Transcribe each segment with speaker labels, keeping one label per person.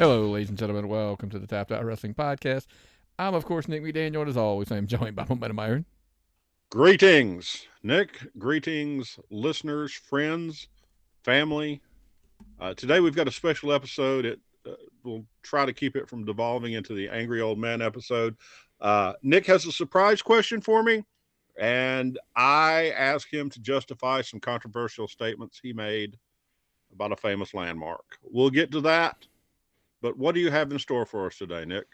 Speaker 1: Hello, ladies and gentlemen. Welcome to the Tapped Out Wrestling Podcast. I'm, of course, Nick McDaniel, and as always, I'm joined by Momentum Iron.
Speaker 2: Greetings, Nick. Greetings, listeners, friends, family. Today we've got a special episode. We'll try to keep it from devolving into the Angry Old Man episode. Nick has a surprise question for me, and I asked him to justify some controversial statements he made about a famous landmark. We'll get to that, but what do you have in store for us today, Nick?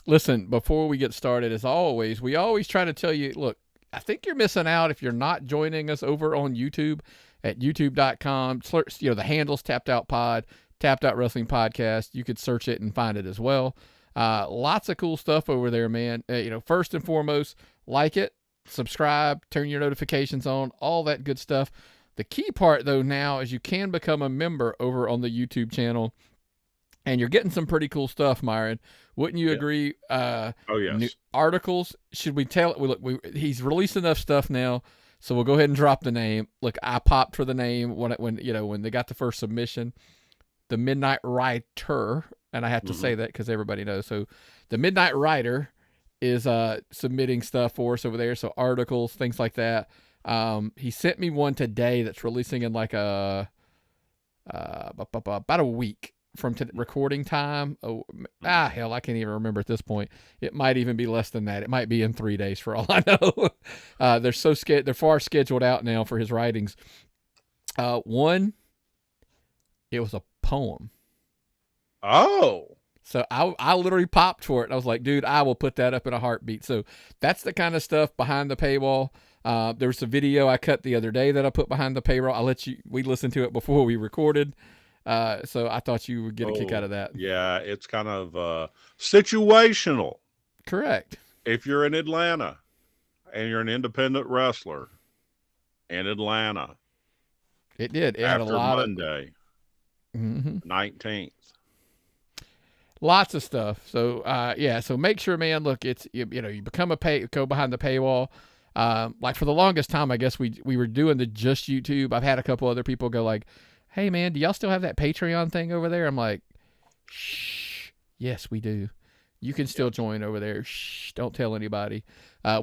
Speaker 1: Listen, before we get started, as always, we always try to tell you, look, I think you're missing out if you're not joining us over on YouTube at youtube.com. The handle's Tapped Out Pod, Tapped Out Wrestling Podcast. You could search it and find it as well. Lots of cool stuff over there, man. First and foremost, like it, subscribe, turn your notifications on, all that good stuff. The key part, though, now is you can become a member over on the YouTube channel, and you're getting some pretty cool stuff, Myron. Wouldn't you agree?
Speaker 2: Oh, yes.
Speaker 1: New articles. Should we tell? He's released enough stuff now, so we'll go ahead and drop the name. Look, I popped for the name when they got the first submission. The Midnight Rider, and I have to say that because everybody knows. So the Midnight Rider is submitting stuff for us over there. So articles, things like that. He sent me one today that's releasing in like about a week from recording time. Hell, I can't even remember at this point. It might even be less than that. It might be in 3 days for all I know. They're far scheduled out now for his writings. One, it was a poem.
Speaker 2: Oh.
Speaker 1: So I literally popped for it. And I was like, dude, I will put that up in a heartbeat. So that's the kind of stuff behind the paywall. There was a video I cut the other day that I put behind the paywall. We listened to it before we recorded. So I thought you would get a kick out of that.
Speaker 2: Yeah, it's kind of situational.
Speaker 1: Correct.
Speaker 2: If you're in Atlanta and you're an independent wrestler in Atlanta,
Speaker 1: it did. It had a lot
Speaker 2: Monday, 19th.
Speaker 1: Lots of stuff. So so make sure, man. Look, it's you become go behind the paywall. Like for the longest time, I guess we were doing the just YouTube. I've had a couple other people go like, hey, man, do y'all still have that Patreon thing over there? I'm like, shh. Yes, we do. You can still join over there. Shh. Don't tell anybody.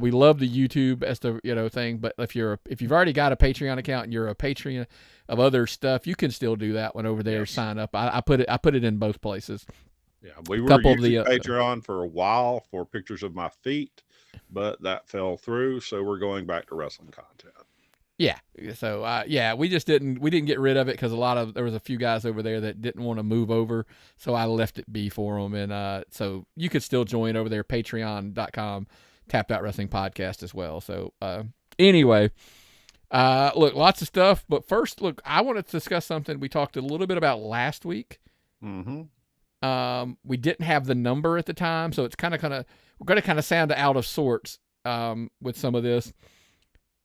Speaker 1: We love the YouTube as the thing, but if you've already got a Patreon account and you're a Patreon of other stuff, you can still do that one over there. Yes. Sign up. I put it in both places.
Speaker 2: Yeah, we were using Patreon for a while for pictures of my feet, but that fell through, so we're going back to wrestling content.
Speaker 1: Yeah. So, we didn't get rid of it because there was a few guys over there that didn't want to move over. So I left it be for them. And, so you could still join over there, patreon.com, Tapped Out Wrestling Podcast as well. So, anyway, look, lots of stuff. But first, look, I want to discuss something we talked a little bit about last week. We didn't have the number at the time. So it's we're going to kind of sound out of sorts, with some of this.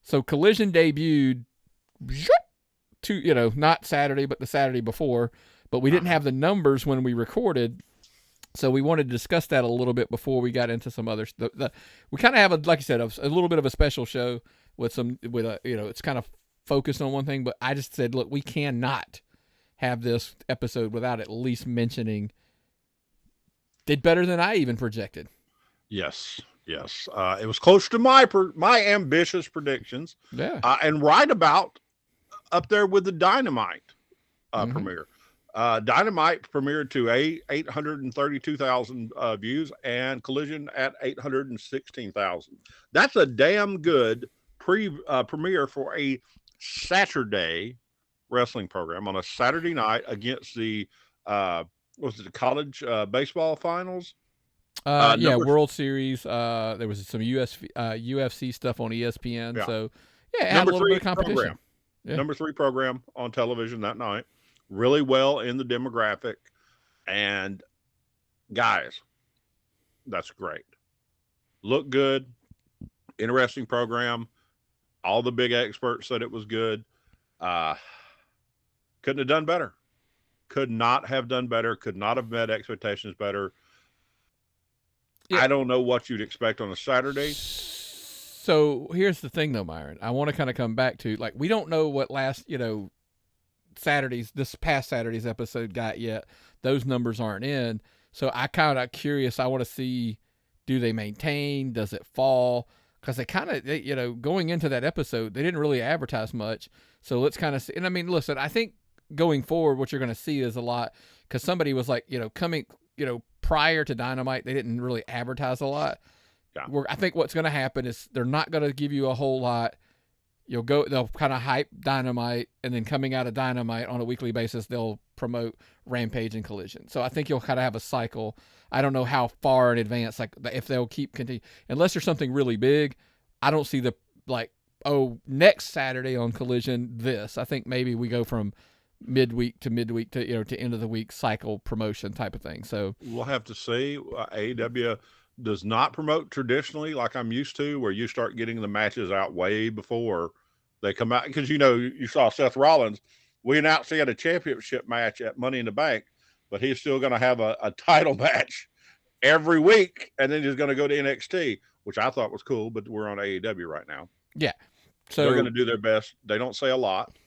Speaker 1: So Collision debuted not Saturday, but the Saturday before, but we didn't have the numbers when we recorded. So we wanted to discuss that a little bit before we got into some other stuff. We kind of have like I said, a little bit of a special show it's kind of focused on one thing, but I just said, look, we cannot have this episode without at least mentioning did better than I even projected.
Speaker 2: Yes. Yes, it was close to my ambitious predictions.
Speaker 1: Yeah,
Speaker 2: and right about up there with the Dynamite premiere. Dynamite premiered to 832,000 views, and Collision at 816,000. That's a damn good premiere for a Saturday wrestling program on a Saturday night against the the college baseball finals.
Speaker 1: World Series. There was some UFC stuff on ESPN. Yeah. So, it had a little bit of competition.
Speaker 2: Number 3 program on television that night. Really well in the demographic. And, guys, that's great. Look good. Interesting program. All the big experts said it was good. Couldn't have done better. Could not have done better. Could not have met expectations better. Yeah. I don't know what you'd expect on a Saturday.
Speaker 1: So here's the thing, though, Myron. I want to kind of come back to, like, we don't know what this past Saturday's episode got yet. Those numbers aren't in. So I kind of curious. I want to see, do they maintain? Does it fall? Because they kind of, going into that episode, they didn't really advertise much. So let's kind of see. And I mean, listen, I think going forward, what you're going to see is a lot, because somebody was like, coming, prior to Dynamite, they didn't really advertise a lot.
Speaker 2: Yeah.
Speaker 1: I think what's going to happen is they're not going to give you a whole lot. They'll kind of hype Dynamite, and then coming out of Dynamite on a weekly basis, they'll promote Rampage and Collision. So I think you'll kind of have a cycle. I don't know how far in advance, like if they'll continue, unless there's something really big. I don't see next Saturday on Collision this. I think maybe we go from midweek to to end of the week cycle promotion type of thing. So
Speaker 2: we'll have to see. AEW does not promote traditionally like I'm used to, where you start getting the matches out way before they come out. Because you saw Seth Rollins. We announced he had a championship match at Money in the Bank, but he's still going to have a title match every week, and then he's going to go to NXT, which I thought was cool. But we're on AEW right now.
Speaker 1: Yeah, so
Speaker 2: they're going to do their best. They don't say a lot.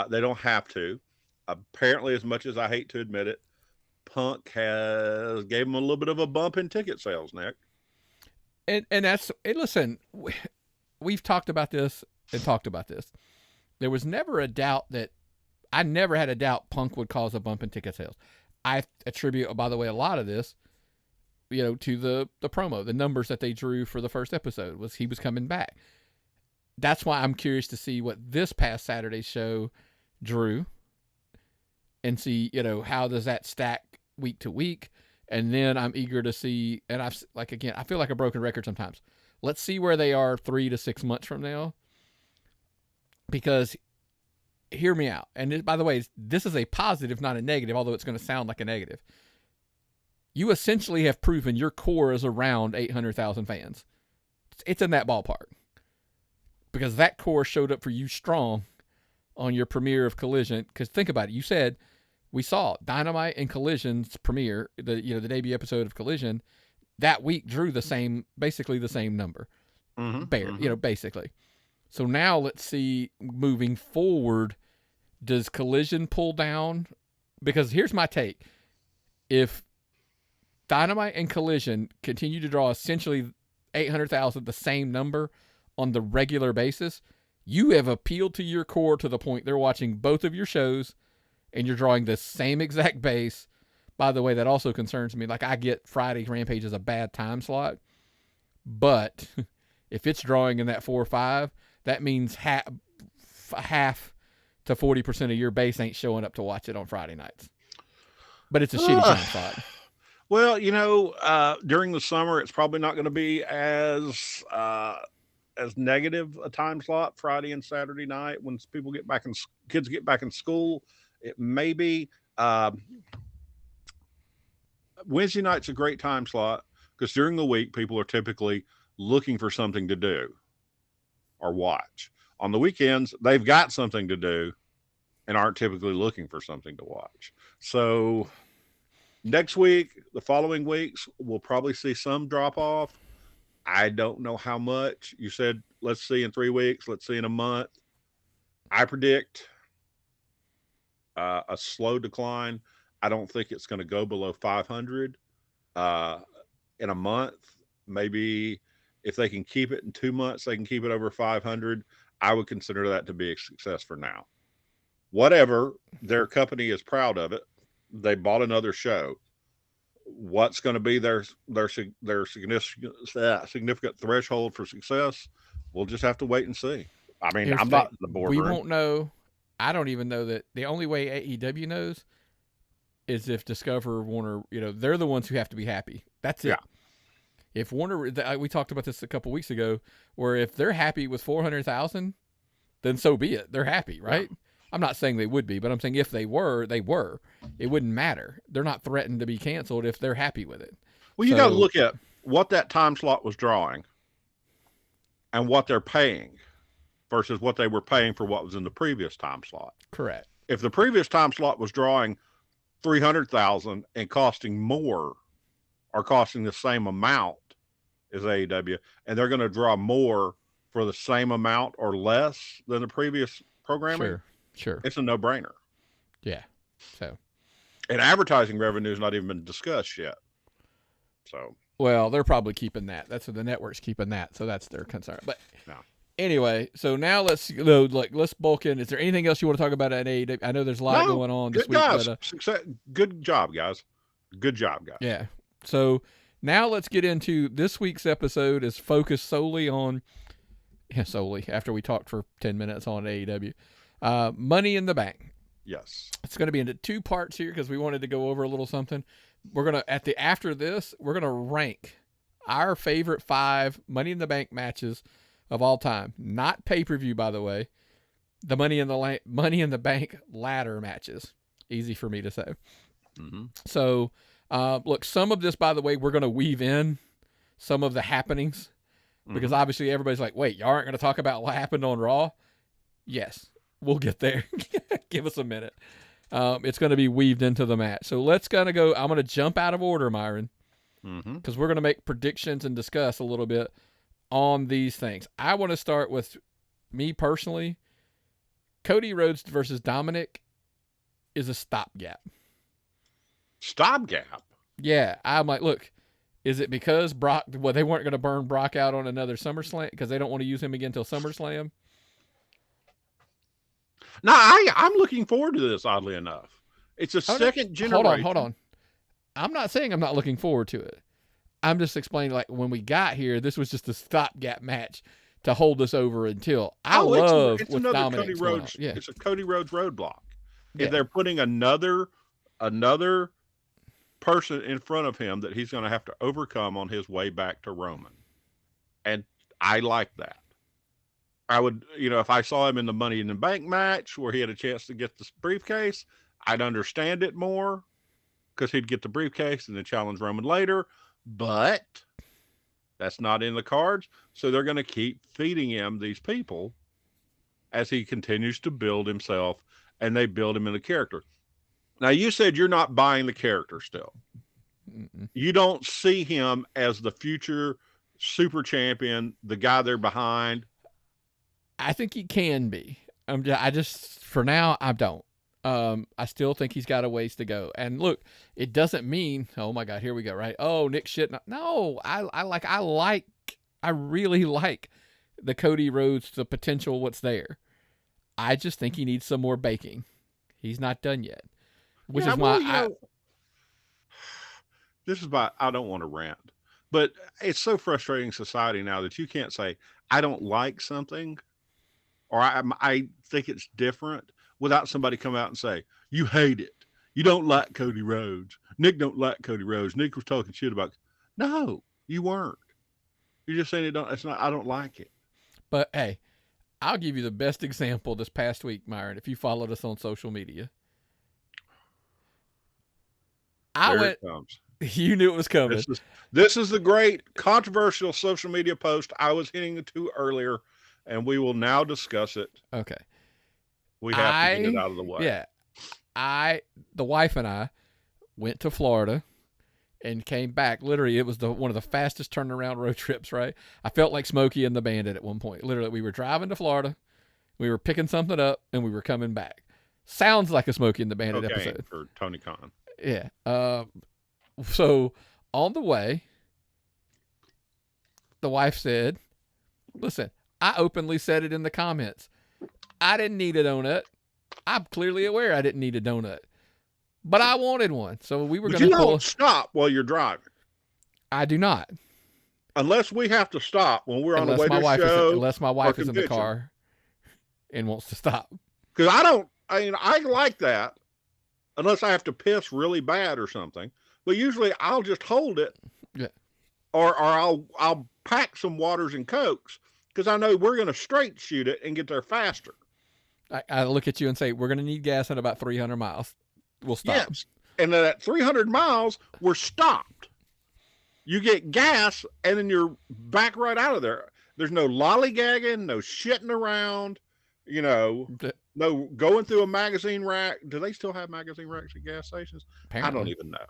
Speaker 2: They don't have to. Apparently, as much as I hate to admit it, Punk gave him a little bit of a bump in ticket sales, Nick.
Speaker 1: And that's, listen, we've talked about this. There was never a doubt I never had a doubt Punk would cause a bump in ticket sales. I attribute, by the way, a lot of this, to the promo, the numbers that they drew for the first episode was he was coming back. That's why I'm curious to see what this past Saturday's show drew and see, how does that stack week to week? And then I'm eager to see, and I feel like a broken record sometimes. Let's see where they are 3 to 6 months from now. Because, hear me out. And by the way, this is a positive, not a negative, although it's going to sound like a negative. You essentially have proven your core is around 800,000 fans. It's in that ballpark. Because that core showed up for you strong on your premiere of Collision. Because think about it. You said we saw Dynamite and Collision's premiere, the debut episode of Collision, that week drew basically the same number.
Speaker 2: Mm-hmm.
Speaker 1: Basically. So now let's see, moving forward, does Collision pull down? Because here's my take. If Dynamite and Collision continue to draw essentially 800,000, the same number on the regular basis, you have appealed to your core to the point they're watching both of your shows and you're drawing the same exact base. By the way, that also concerns me. Like, I get Friday Rampage is a bad time slot, but if it's drawing in that 4 or 5, that means half to 40% of your base ain't showing up to watch it on Friday nights. But it's a shitty time slot.
Speaker 2: Well, during the summer, it's probably not going to be as negative a time slot Friday and Saturday night when kids get back in school. It may be Wednesday night's a great time slot because during the week people are typically looking for something to do or watch. On the weekends, they've got something to do and aren't typically looking for something to watch. So next week, the following weeks, we'll probably see some drop off. I don't know how much. You said, let's see in 3 weeks, let's see in a month. I predict a slow decline. I don't think it's going to go below 500 in a month. Maybe if they can keep it in 2 months, they can keep it over 500. I would consider that to be a success for now. Whatever, their company is proud of it. They bought another show. What's going to be their significant threshold for success? We'll just have to wait and see. I mean, I'm not in the boardroom.
Speaker 1: We won't know. I don't even know that. The only way AEW knows is if Discover, Warner, they're the ones who have to be happy. That's it.
Speaker 2: Yeah.
Speaker 1: If Warner, we talked about this a couple weeks ago, where if they're happy with 400,000, then so be it. They're happy, right? Yeah. I'm not saying they would be, but I'm saying if they were, they were. It wouldn't matter. They're not threatened to be canceled if they're happy with it.
Speaker 2: Well, you got to look at what that time slot was drawing and what they're paying versus what they were paying for what was in the previous time slot.
Speaker 1: Correct.
Speaker 2: If the previous time slot was drawing 300,000 and costing more or costing the same amount as AEW, and they're going to draw more for the same amount or less than the previous programming,
Speaker 1: Sure.
Speaker 2: It's a no-brainer.
Speaker 1: Yeah. So.
Speaker 2: And advertising revenue has not even been discussed yet. So.
Speaker 1: Well, they're probably keeping that. That's what the network's keeping that. So that's their concern. But
Speaker 2: no.
Speaker 1: Anyway, so now let's bulk in. Is there anything else you want to talk about at AEW? I know there's a lot going on this week.
Speaker 2: Guys.
Speaker 1: But,
Speaker 2: good job, guys. Good job, guys.
Speaker 1: Yeah. So now let's get into this week's episode is focused solely after we talked for 10 minutes on AEW. Money in the Bank.
Speaker 2: Yes.
Speaker 1: It's going to be into 2 parts here because we wanted to go over a little something. We're going to, after this, we're going to rank our favorite 5 Money in the Bank matches of all time. Not pay-per-view, by the way. The Money in the Bank ladder matches. Easy for me to say.
Speaker 2: Mm-hmm.
Speaker 1: So, look, some of this, by the way, we're going to weave in some of the happenings because obviously everybody's like, wait, y'all aren't going to talk about what happened on Raw? Yes, we'll get there. Give us a minute. It's going to be weaved into the match. So let's kind of go. I'm going to jump out of order, Myron, because we're going to make predictions and discuss a little bit on these things. I want to start with me personally. Cody Rhodes versus Dominic is a stopgap.
Speaker 2: Stopgap?
Speaker 1: Yeah. I'm like, look, is it because Brock, they weren't going to burn Brock out on another SummerSlam because they don't want to use him again until SummerSlam?
Speaker 2: No, I'm looking forward to this, oddly enough. It's a second generation.
Speaker 1: Hold on. I'm not saying I'm not looking forward to it. I'm just explaining, like, when we got here, this was just a stopgap match to hold us over until
Speaker 2: it's another Cody Rhodes.
Speaker 1: Yeah.
Speaker 2: It's a Cody Rhodes roadblock.
Speaker 1: Yeah.
Speaker 2: If they're putting another person in front of him that he's going to have to overcome on his way back to Roman. And I like that. I would, if I saw him in the Money in the Bank match where he had a chance to get the briefcase, I'd understand it more because he'd get the briefcase and then challenge Roman later. But that's not in the cards. So they're going to keep feeding him these people as he continues to build himself and they build him in the character. Now, you said you're not buying the character still.
Speaker 1: Mm-mm.
Speaker 2: You don't see him as the future super champion, the guy they're behind.
Speaker 1: I think he can be. I just, for now, I don't. I still think he's got a ways to go. And look, it doesn't mean, oh my God, here we go, right? Oh, Nick shit. No, I really like the Cody Rhodes, the potential, what's there. I just think he needs some more baking. He's not done yet. Which is why
Speaker 2: this is why I don't want to rant, but it's so frustrating in society now that you can't say, I don't like something or I think it's different without somebody come out and say, you hate it. You don't like Cody Rhodes. Nick don't like Cody Rhodes. Nick was talking shit about. No, you weren't. You're just saying I don't like it.
Speaker 1: But hey, I'll give you the best example this past week, Myron, if you followed us on social media.
Speaker 2: It comes.
Speaker 1: You knew it was coming.
Speaker 2: This is the great controversial social media post I was hitting to earlier, and we will now discuss it.
Speaker 1: Okay.
Speaker 2: We have to get it out of the way.
Speaker 1: Yeah. The wife and I went to Florida and came back. Literally, it was one of the fastest turnaround road trips, right? I felt like Smokey and the Bandit at one point. Literally, we were driving to Florida, we were picking something up, and we were coming back. Sounds like a Smokey and the Bandit episode.
Speaker 2: For Tony Khan.
Speaker 1: Yeah. So on the way, the wife said, listen, I openly said it in the comments. I didn't need a donut. I'm clearly aware I didn't need a donut, but I wanted one. So we were going to
Speaker 2: don't stop while you're driving.
Speaker 1: I do not.
Speaker 2: Unless we have to stop when we're on the way to a show.
Speaker 1: Unless my wife is in the car and wants to stop.
Speaker 2: Because I like that. Unless I have to piss really bad or something. But usually I'll just hold it.
Speaker 1: Yeah.
Speaker 2: Or I'll pack some waters and Cokes because I know we're going to straight shoot it and get there faster.
Speaker 1: I look at you and say, we're going to need gas in about 300 miles. We'll stop.
Speaker 2: Yes. And then at 300 miles, we're stopped. You get gas and then you're back right out of there. There's no lollygagging, no shitting around, no going through a magazine rack. Do they still have magazine racks at gas stations? Apparently. I don't even know.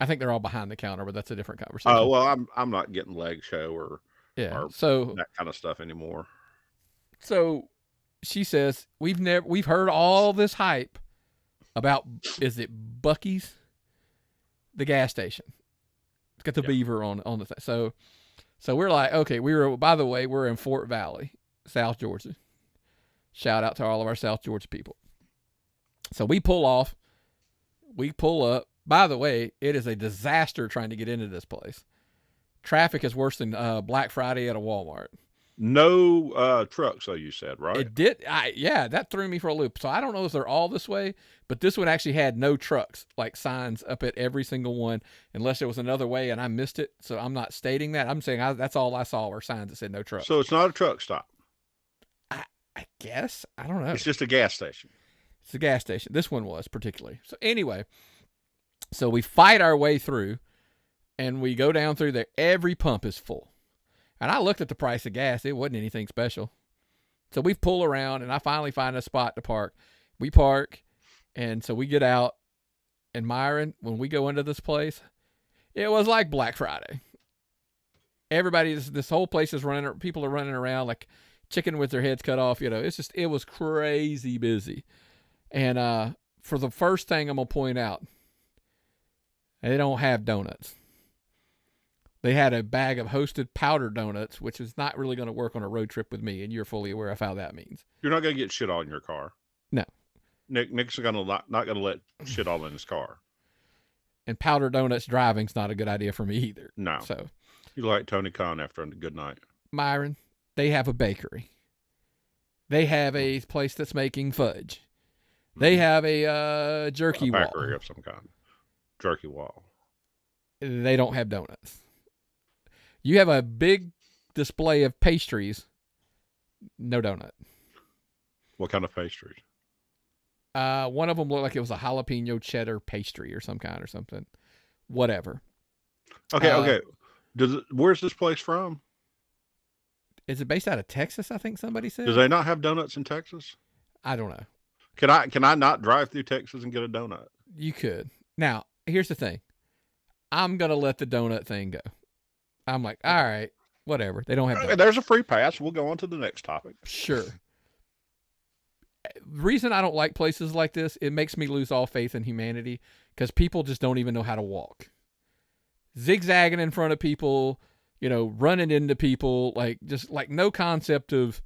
Speaker 1: I think they're all behind the counter, but that's a different conversation.
Speaker 2: Oh, well, I'm not getting leg show or
Speaker 1: so
Speaker 2: that kind of stuff anymore.
Speaker 1: So she says, we've heard all this hype about, is it Buc-ees? The gas station. It's got the beaver on the thing. So we're like, okay, by the way, we're in Fort Valley, South Georgia. Shout out to all of our South Georgia people. So we pull off. We pull up. By the way, it is a disaster trying to get into this place. Traffic is worse than Black Friday at a Walmart.
Speaker 2: No trucks, though, you said, right?
Speaker 1: It did. Yeah, that threw me for a loop. So I don't know if they're all this way, but this one actually had no trucks, like signs up at every single one, unless there was another way and I missed it. So I'm not stating that. I'm saying that's all I saw were signs that said no trucks.
Speaker 2: So it's not a truck stop.
Speaker 1: I guess. I don't know.
Speaker 2: It's just a gas station.
Speaker 1: It's a gas station. This one was particularly. So anyway, so we fight our way through, and we go down through there. Every pump is full. And I looked at the price of gas. It wasn't anything special. So we pull around, and I finally find a spot to park. We park, and so we get out. And Myron, when we go into this place, it was like Black Friday. This whole place is running. People are running around like chicken with their heads cut off. It was crazy busy. And for the first thing I'm going to point out, they don't have donuts. They had a bag of hosted powdered donuts, which is not really going to work on a road trip with me, and you're fully aware of how that means.
Speaker 2: You're not going to get shit all in your car.
Speaker 1: No.
Speaker 2: Nick's not going to let shit all in his car.
Speaker 1: And powdered donuts driving's not a good idea for me either.
Speaker 2: No.
Speaker 1: So
Speaker 2: you like Tony Khan after a good night.
Speaker 1: Myron, they have a bakery. They have a place that's making fudge. They have a jerky wall.
Speaker 2: Bakery of some kind. Jerky wall.
Speaker 1: They don't have donuts. You have a big display of pastries. No donut.
Speaker 2: What kind of pastries?
Speaker 1: One of them looked like it was a jalapeno cheddar pastry or some kind or something. Whatever.
Speaker 2: Okay. Where's this place from?
Speaker 1: Is it based out of Texas, I think somebody said?
Speaker 2: Do they not have donuts in Texas?
Speaker 1: I don't know.
Speaker 2: Can I not drive through Texas and get a donut?
Speaker 1: You could. Now, here's the thing. I'm going to let the donut thing go. I'm like, all right, whatever. They don't have donuts.
Speaker 2: There's a free pass. We'll go on to the next topic.
Speaker 1: Sure. The reason I don't like places like this, it makes me lose all faith in humanity because people just don't even know how to walk. Zigzagging in front of people, running into people, like no concept of,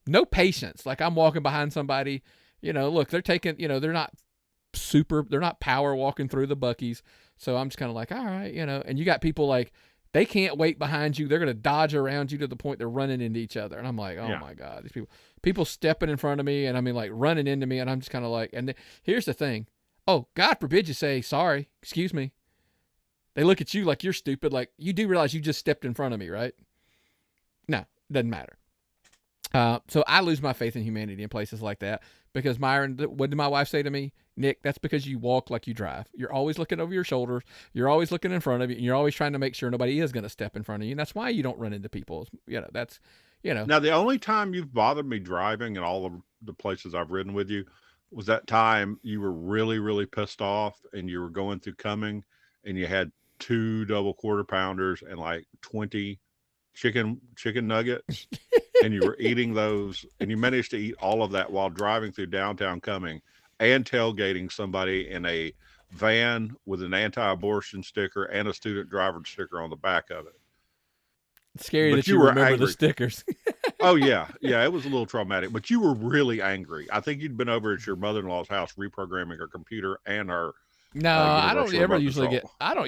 Speaker 1: no patience. Like I'm walking behind somebody, look, they're taking, they're not power walking through the Buc-ees. So I'm just kind of like, all right, and you got people like, they can't wait behind you. They're going to dodge around you to the point they're running into each other. And I'm like, oh my God, these people stepping in front of me. And I mean like running into me. And I'm just kind of like, here's the thing. Oh, God forbid you say, sorry, excuse me. They look at you like you're stupid. Like you do realize you just stepped in front of me, right? No, doesn't matter. So I lose my faith in humanity in places like that because Myron, what did my wife say to me? Nick, that's because you walk like you drive. You're always looking over your shoulders. You're always looking in front of you. And you're always trying to make sure nobody is going to step in front of you. And that's why you don't run into people. That's.
Speaker 2: Now, the only time you've bothered me driving in all of the places I've ridden with you was that time you were really, really pissed off and you were going through Cumming and you had 2 double quarter pounders and like 20 chicken nuggets and you were eating those and you managed to eat all of that while driving through downtown Cumming and tailgating somebody in a van with an anti-abortion sticker and a student driver sticker on the back of it.
Speaker 1: It's scary that you remember angry. The stickers.
Speaker 2: Oh yeah. It was a little traumatic, but you were really angry. I think you'd been over at your mother-in-law's house reprogramming her computer and her.
Speaker 1: No, I don't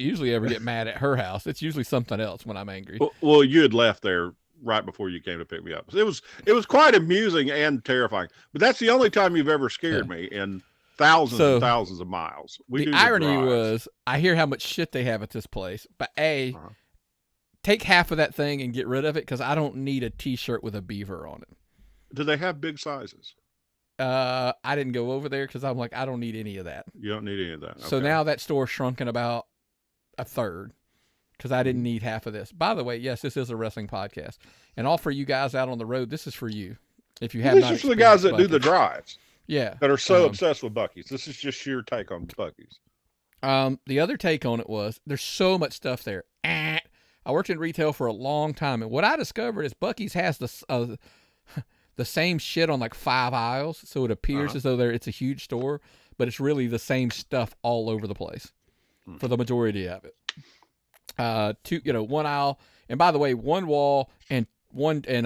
Speaker 1: usually ever get mad at her house. It's usually something else when I'm angry.
Speaker 2: Well, you had left there right before you came to pick me up. It was quite amusing and terrifying. But that's the only time you've ever scared me in thousands and thousands of miles.
Speaker 1: The irony was, I hear how much shit they have at this place, but take half of that thing and get rid of it because I don't need a T-shirt with a beaver on it.
Speaker 2: Do they have big sizes?
Speaker 1: I didn't go over there because I'm like, I don't need any of that.
Speaker 2: You don't need any of that. Okay.
Speaker 1: So now that store shrunk in about a third because I didn't need half of this. By the way, yes, this is a wrestling podcast. And all for you guys out on the road, this is for you. If you have
Speaker 2: this is for the guys that do the drives.
Speaker 1: Yeah.
Speaker 2: That are so obsessed with Buc-ees. This is just your take on Buc-ees.
Speaker 1: The other take on it was there's so much stuff there. I worked in retail for a long time. And what I discovered is Buc-ees has the same shit on like 5 aisles, so it appears as though it's a huge store, but it's really the same stuff all over the place for the majority of it. One aisle, and by the way, one wall and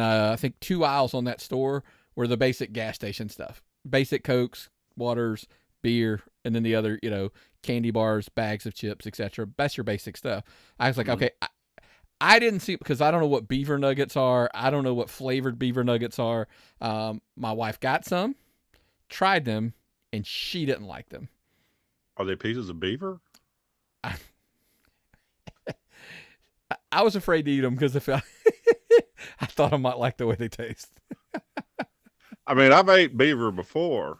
Speaker 1: I think 2 aisles on that store were the basic gas station stuff, basic Cokes, waters, beer, and then the other, candy bars, bags of chips, etc. That's your basic stuff. I was like, okay, I didn't see, because I don't know what beaver nuggets are. I don't know what flavored beaver nuggets are. My wife got some, tried them, and she didn't like them.
Speaker 2: Are they pieces of beaver?
Speaker 1: I was afraid to eat them because I thought I might like the way they taste.
Speaker 2: I mean, I've ate beaver before,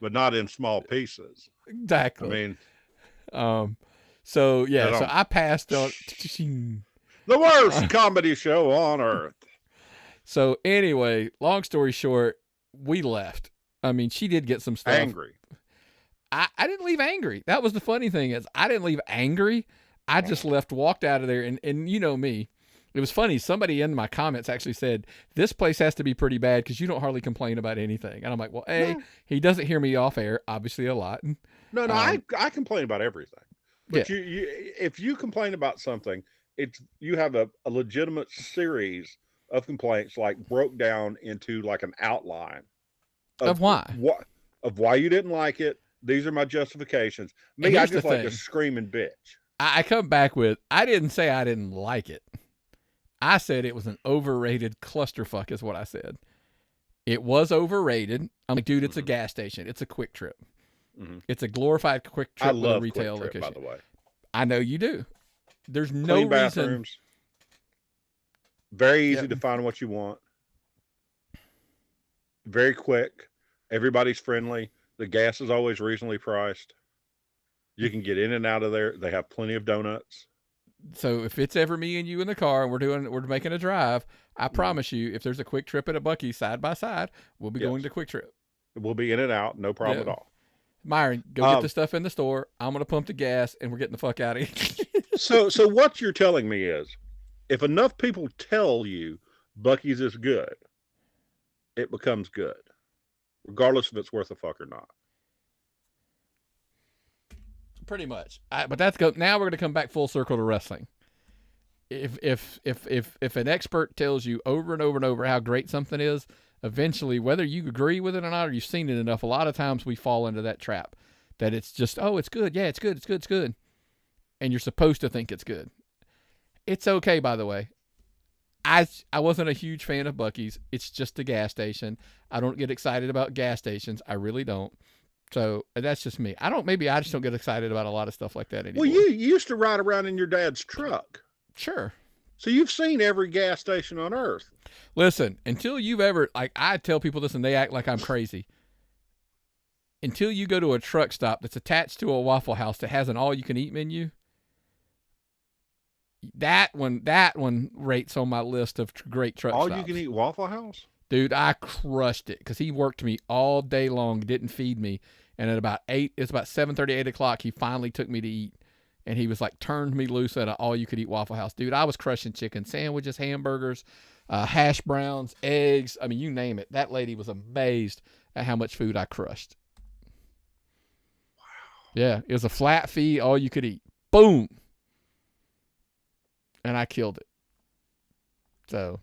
Speaker 2: but not in small pieces.
Speaker 1: Exactly.
Speaker 2: I mean,
Speaker 1: so I passed on
Speaker 2: the worst comedy show on earth.
Speaker 1: So anyway, long story short, we left. I mean, she did get some stuff.
Speaker 2: Angry.
Speaker 1: I didn't leave angry. That was the funny thing, is I didn't leave angry. I just left, walked out of there, and you know me. It was funny. Somebody in my comments actually said, this place has to be pretty bad because you don't hardly complain about anything. And I'm like, well, he doesn't hear me off air, obviously, a lot.
Speaker 2: No, I complain about everything. But you if you complain about something, you have a legitimate series of complaints, like broke down into like an outline
Speaker 1: of why
Speaker 2: you didn't like it. These are my justifications. Me, I just like to scream and bitch. I
Speaker 1: come back with, I didn't say I didn't like it. I said it was an overrated clusterfuck, is what I said. It was overrated. I'm like, dude, it's a gas station. It's a Quick Trip. It's a glorified Quick Trip with a retail location. By the way, I know you do. There's no reason.
Speaker 2: Bathrooms. Very easy to find what you want. Very quick. Everybody's friendly. The gas is always reasonably priced. You can get in and out of there. They have plenty of donuts.
Speaker 1: So if it's ever me and you in the car and we're making a drive, I promise you, if there's a Quick Trip at a Buc-ees side by side, we'll be going to Quick Trip.
Speaker 2: We'll be in and out, no problem at all.
Speaker 1: Myron, go get the stuff in the store. I'm gonna pump the gas, and we're getting the fuck out of here.
Speaker 2: So what you're telling me is, if enough people tell you Buc-ees is good, it becomes good, regardless if it's worth a fuck or not.
Speaker 1: Pretty much. But now we're going to come back full circle to wrestling. If an expert tells you over and over and over how great something is, eventually, whether you agree with it or not, or you've seen it enough, a lot of times we fall into that trap that it's just, it's good. Yeah, it's good. It's good. It's good. And you're supposed to think it's good. It's okay, by the way. I wasn't a huge fan of Buc-ees. It's just a gas station. I don't get excited about gas stations. I really don't. So that's just me. Maybe I just don't get excited about a lot of stuff like that anymore.
Speaker 2: Well, you used to ride around in your dad's truck.
Speaker 1: Sure.
Speaker 2: So you've seen every gas station on earth.
Speaker 1: Listen, until you've ever, I tell people this and they act like I'm crazy. Until you go to a truck stop that's attached to a Waffle House that has an all-you-can-eat menu, that one rates on my list of great truck stops.
Speaker 2: All-you-can-eat Waffle House?
Speaker 1: Dude, I crushed it because he worked me all day long, didn't feed me. And at about 7:30, 8 o'clock, he finally took me to eat. And he was like, turned me loose at an all-you-could-eat Waffle House. Dude, I was crushing chicken sandwiches, hamburgers, hash browns, eggs. I mean, you name it. That lady was amazed at how much food I crushed. Wow. Yeah, it was a flat fee, all you could eat. Boom. And I killed it. So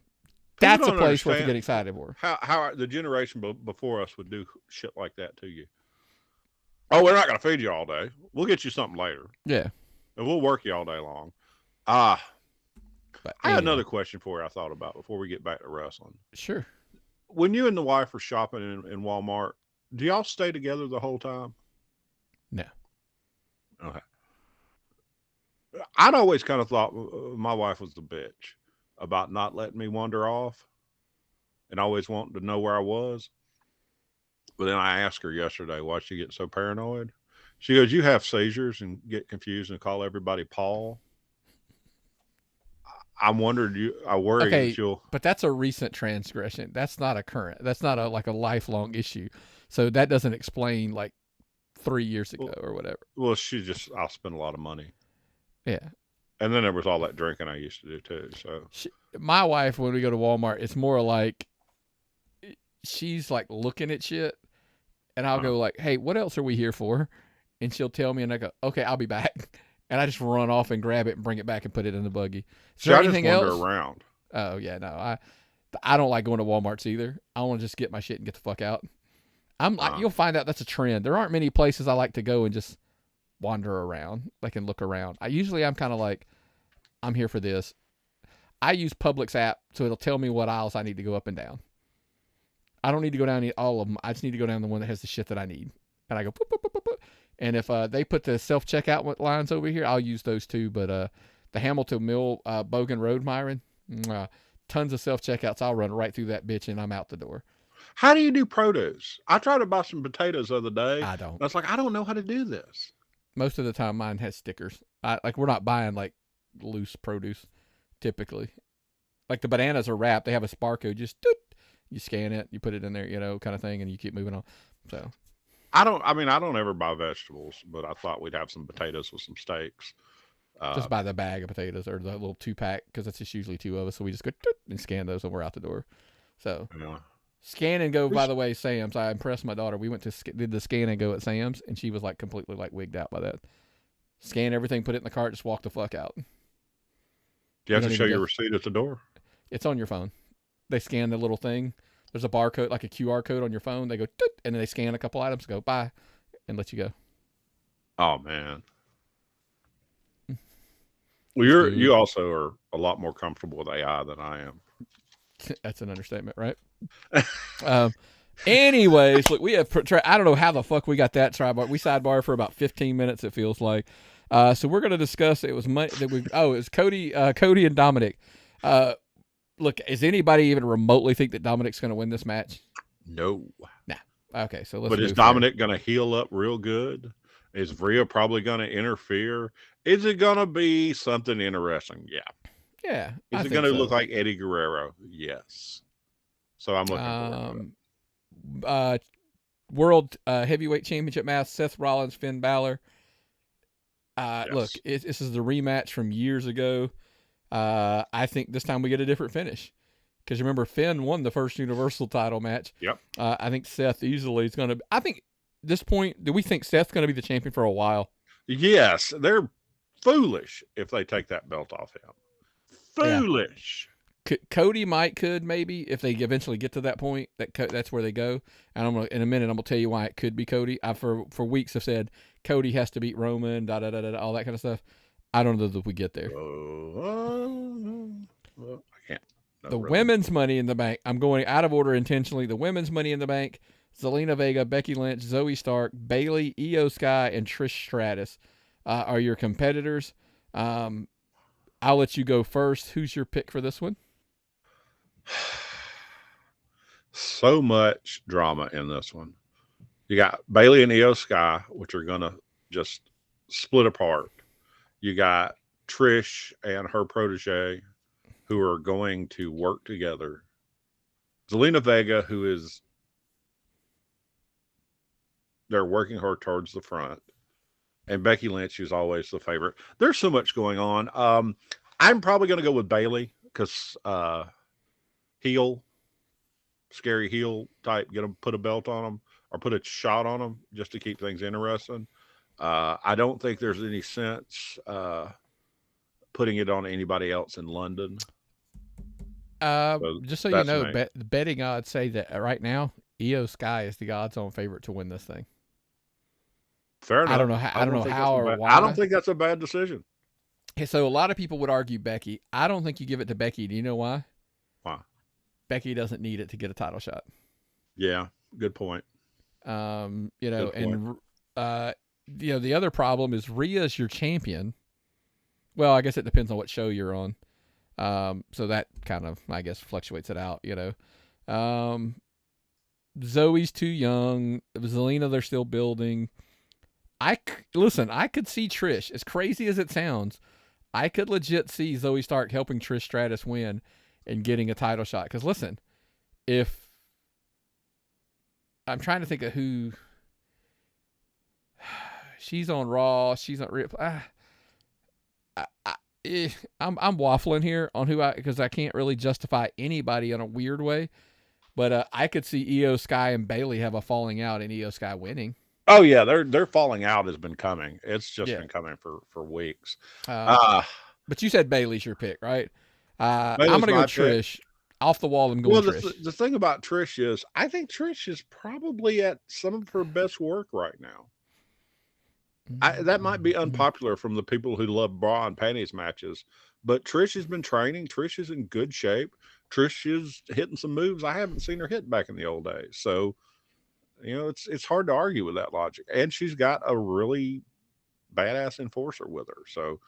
Speaker 1: that's a place worth getting excited for.
Speaker 2: How the generation before us would do shit like that to you. Oh, we're not going to feed you all day. We'll get you something later.
Speaker 1: Yeah.
Speaker 2: And we'll work you all day long. I had another question for you I thought about before we get back to wrestling.
Speaker 1: Sure.
Speaker 2: When you and the wife are shopping in Walmart, do y'all stay together the whole time?
Speaker 1: No.
Speaker 2: Okay. I'd always kind of thought my wife was the bitch about not letting me wander off and always wanting to know where I was. But then I asked her yesterday why she gets so paranoid. She goes, you have seizures and get confused and call everybody Paul. I'm wondering, I worry that you'll.
Speaker 1: But that's a recent transgression. That's not a current. That's not a lifelong issue. So that doesn't explain 3 years ago or whatever.
Speaker 2: Well, I'll spend a lot of money.
Speaker 1: Yeah.
Speaker 2: And then there was all that drinking I used to do too. So
Speaker 1: My wife, when we go to Walmart, it's more like she's like looking at shit, and I'll go like, "Hey, what else are we here for?" And she'll tell me, and I go, "Okay, I'll be back." And I just run off and grab it and bring it back and put it in the buggy. Is there
Speaker 2: I just
Speaker 1: anything
Speaker 2: wander
Speaker 1: else?
Speaker 2: around.
Speaker 1: Oh yeah, no, I don't like going to Walmart's either. I want to just get my shit and get the fuck out. You'll find out that's a trend. There aren't many places I like to go and just wander around, like and look around. I'm kind of like, I'm here for this. I use Publix app, so it'll tell me what aisles I need to go up and down. I don't need to go down all of them. I just need to go down the one that has the shit that I need. And I go, boop, boop, boop, boop, boop. And if they put the self-checkout lines over here, I'll use those too. But the Hamilton Mill, Bogan Road, Myron, tons of self-checkouts. I'll run right through that bitch and I'm out the door.
Speaker 2: How do you do produce? I tried to buy some potatoes the other day.
Speaker 1: I don't.
Speaker 2: I was like, I don't know how to do this.
Speaker 1: Most of the time, mine has stickers. We're not buying like loose produce typically. Like the bananas are wrapped. They have a barcode. Just doot, you scan it, you put it in there, kind of thing, and you keep moving on. So
Speaker 2: I don't ever buy vegetables, but I thought we'd have some potatoes with some steaks.
Speaker 1: Just buy the bag of potatoes or the little 2-pack because that's just usually 2 of us. So we just go doot, and scan those when we're out the door. So scan and go. By the way, Sam's. I impressed my daughter. We went to did the scan and go at Sam's, and she was like completely like wigged out by that. Scan everything, put it in the cart, just walk the fuck out.
Speaker 2: Do you have to show your receipt at the door?
Speaker 1: It's on your phone. They scan the little thing. There's a barcode, like a QR code on your phone. They go, doot, and then they scan a couple items, go bye, and let you go.
Speaker 2: Oh man. Well, you also are a lot more comfortable with AI than I am.
Speaker 1: That's an understatement, right? Anyways, look, we have. I don't know how the fuck we got that sidebar. We sidebar for about 15 minutes. It feels like. So we're going to discuss. It was it was Cody and Dominic. Look, does anybody even remotely think that Dominic's going to win this match?
Speaker 2: No.
Speaker 1: Nah. Okay, so let's.
Speaker 2: But is Dominic going to heal up real good? Is Rhea probably going to interfere? Is it going to be something interesting? Yeah.
Speaker 1: Yeah.
Speaker 2: Is it going to look like Eddie Guerrero? Yes. So I'm looking forward to it.
Speaker 1: World Heavyweight Championship match: Seth Rollins, Finn Balor.
Speaker 2: Yes.
Speaker 1: Look, this is the rematch from years ago. I think this time we get a different finish. Because remember, Finn won the first Universal title match.
Speaker 2: Yep.
Speaker 1: I think Seth easily is going to. I think at this point, do we think Seth's going to be the champion for a while?
Speaker 2: Yes. They're foolish if they take that belt off him. Foolish.
Speaker 1: Yeah. Cody could maybe if they eventually get to that point. That's where they go. And in a minute I'm gonna tell you why it could be Cody. I for weeks have said Cody has to beat Roman, all that kind of stuff. I don't know if we get there.
Speaker 2: I can't. No,
Speaker 1: the women's Money in the Bank. I'm going out of order intentionally. The women's Money in the Bank: Zelina Vega, Becky Lynch, Zoe Stark, Bayley, Io Sky, and Trish Stratus are your competitors. I'll let you go first. Who's your pick for this one?
Speaker 2: So much drama in this one. You got Bayley and Io Sky, which are going to just split apart. You got Trish and her protege, who are going to work together. Zelina Vega, they're working her towards the front. And Becky Lynch, who's always the favorite. There's so much going on. I'm probably going to go with Bayley because scary heel type, put a belt on them or put a shot on them just to keep things interesting. I don't think there's any sense putting it on anybody else in London.
Speaker 1: Just so you know, the betting odds say that right now, Io Sky is the odds-on favorite to win this thing.
Speaker 2: Fair enough.
Speaker 1: I don't know how or why.
Speaker 2: I don't think that's a bad decision.
Speaker 1: So a lot of people would argue Becky. I don't think you give it to Becky. Do you know why?
Speaker 2: Why?
Speaker 1: Becky doesn't need it to get a title shot.
Speaker 2: Yeah, good point.
Speaker 1: The other problem is Rhea's your champion. Well, I guess it depends on what show you're on. So that kind of, I guess, fluctuates it out, Zoe's too young. Zelina, they're still building. I could see Trish, as crazy as it sounds, I could legit see Zoe Stark helping Trish Stratus win and getting a title shot. Because listen, if I'm trying to think of who she's on Raw, she's on I'm waffling here on because I can't really justify anybody in a weird way. But I could see Io Sky and Bailey have a falling out and Io Sky winning.
Speaker 2: Oh yeah, their falling out has been coming. It's just
Speaker 1: Yeah.
Speaker 2: been coming for weeks.
Speaker 1: But you said Bailey's your pick, right? I'm
Speaker 2: Bailey's
Speaker 1: gonna go
Speaker 2: my pick.
Speaker 1: Trish. Off the wall, I'm going
Speaker 2: Well,
Speaker 1: Trish.
Speaker 2: the thing about Trish is, I think Trish is probably at some of her best work right now. That might be unpopular from the people who love bra and panties matches, but Trish has been training. Trish is in good shape. Trish is hitting some moves I haven't seen her hit back in the old days. So, it's hard to argue with that logic. And she's got a really badass enforcer with her. So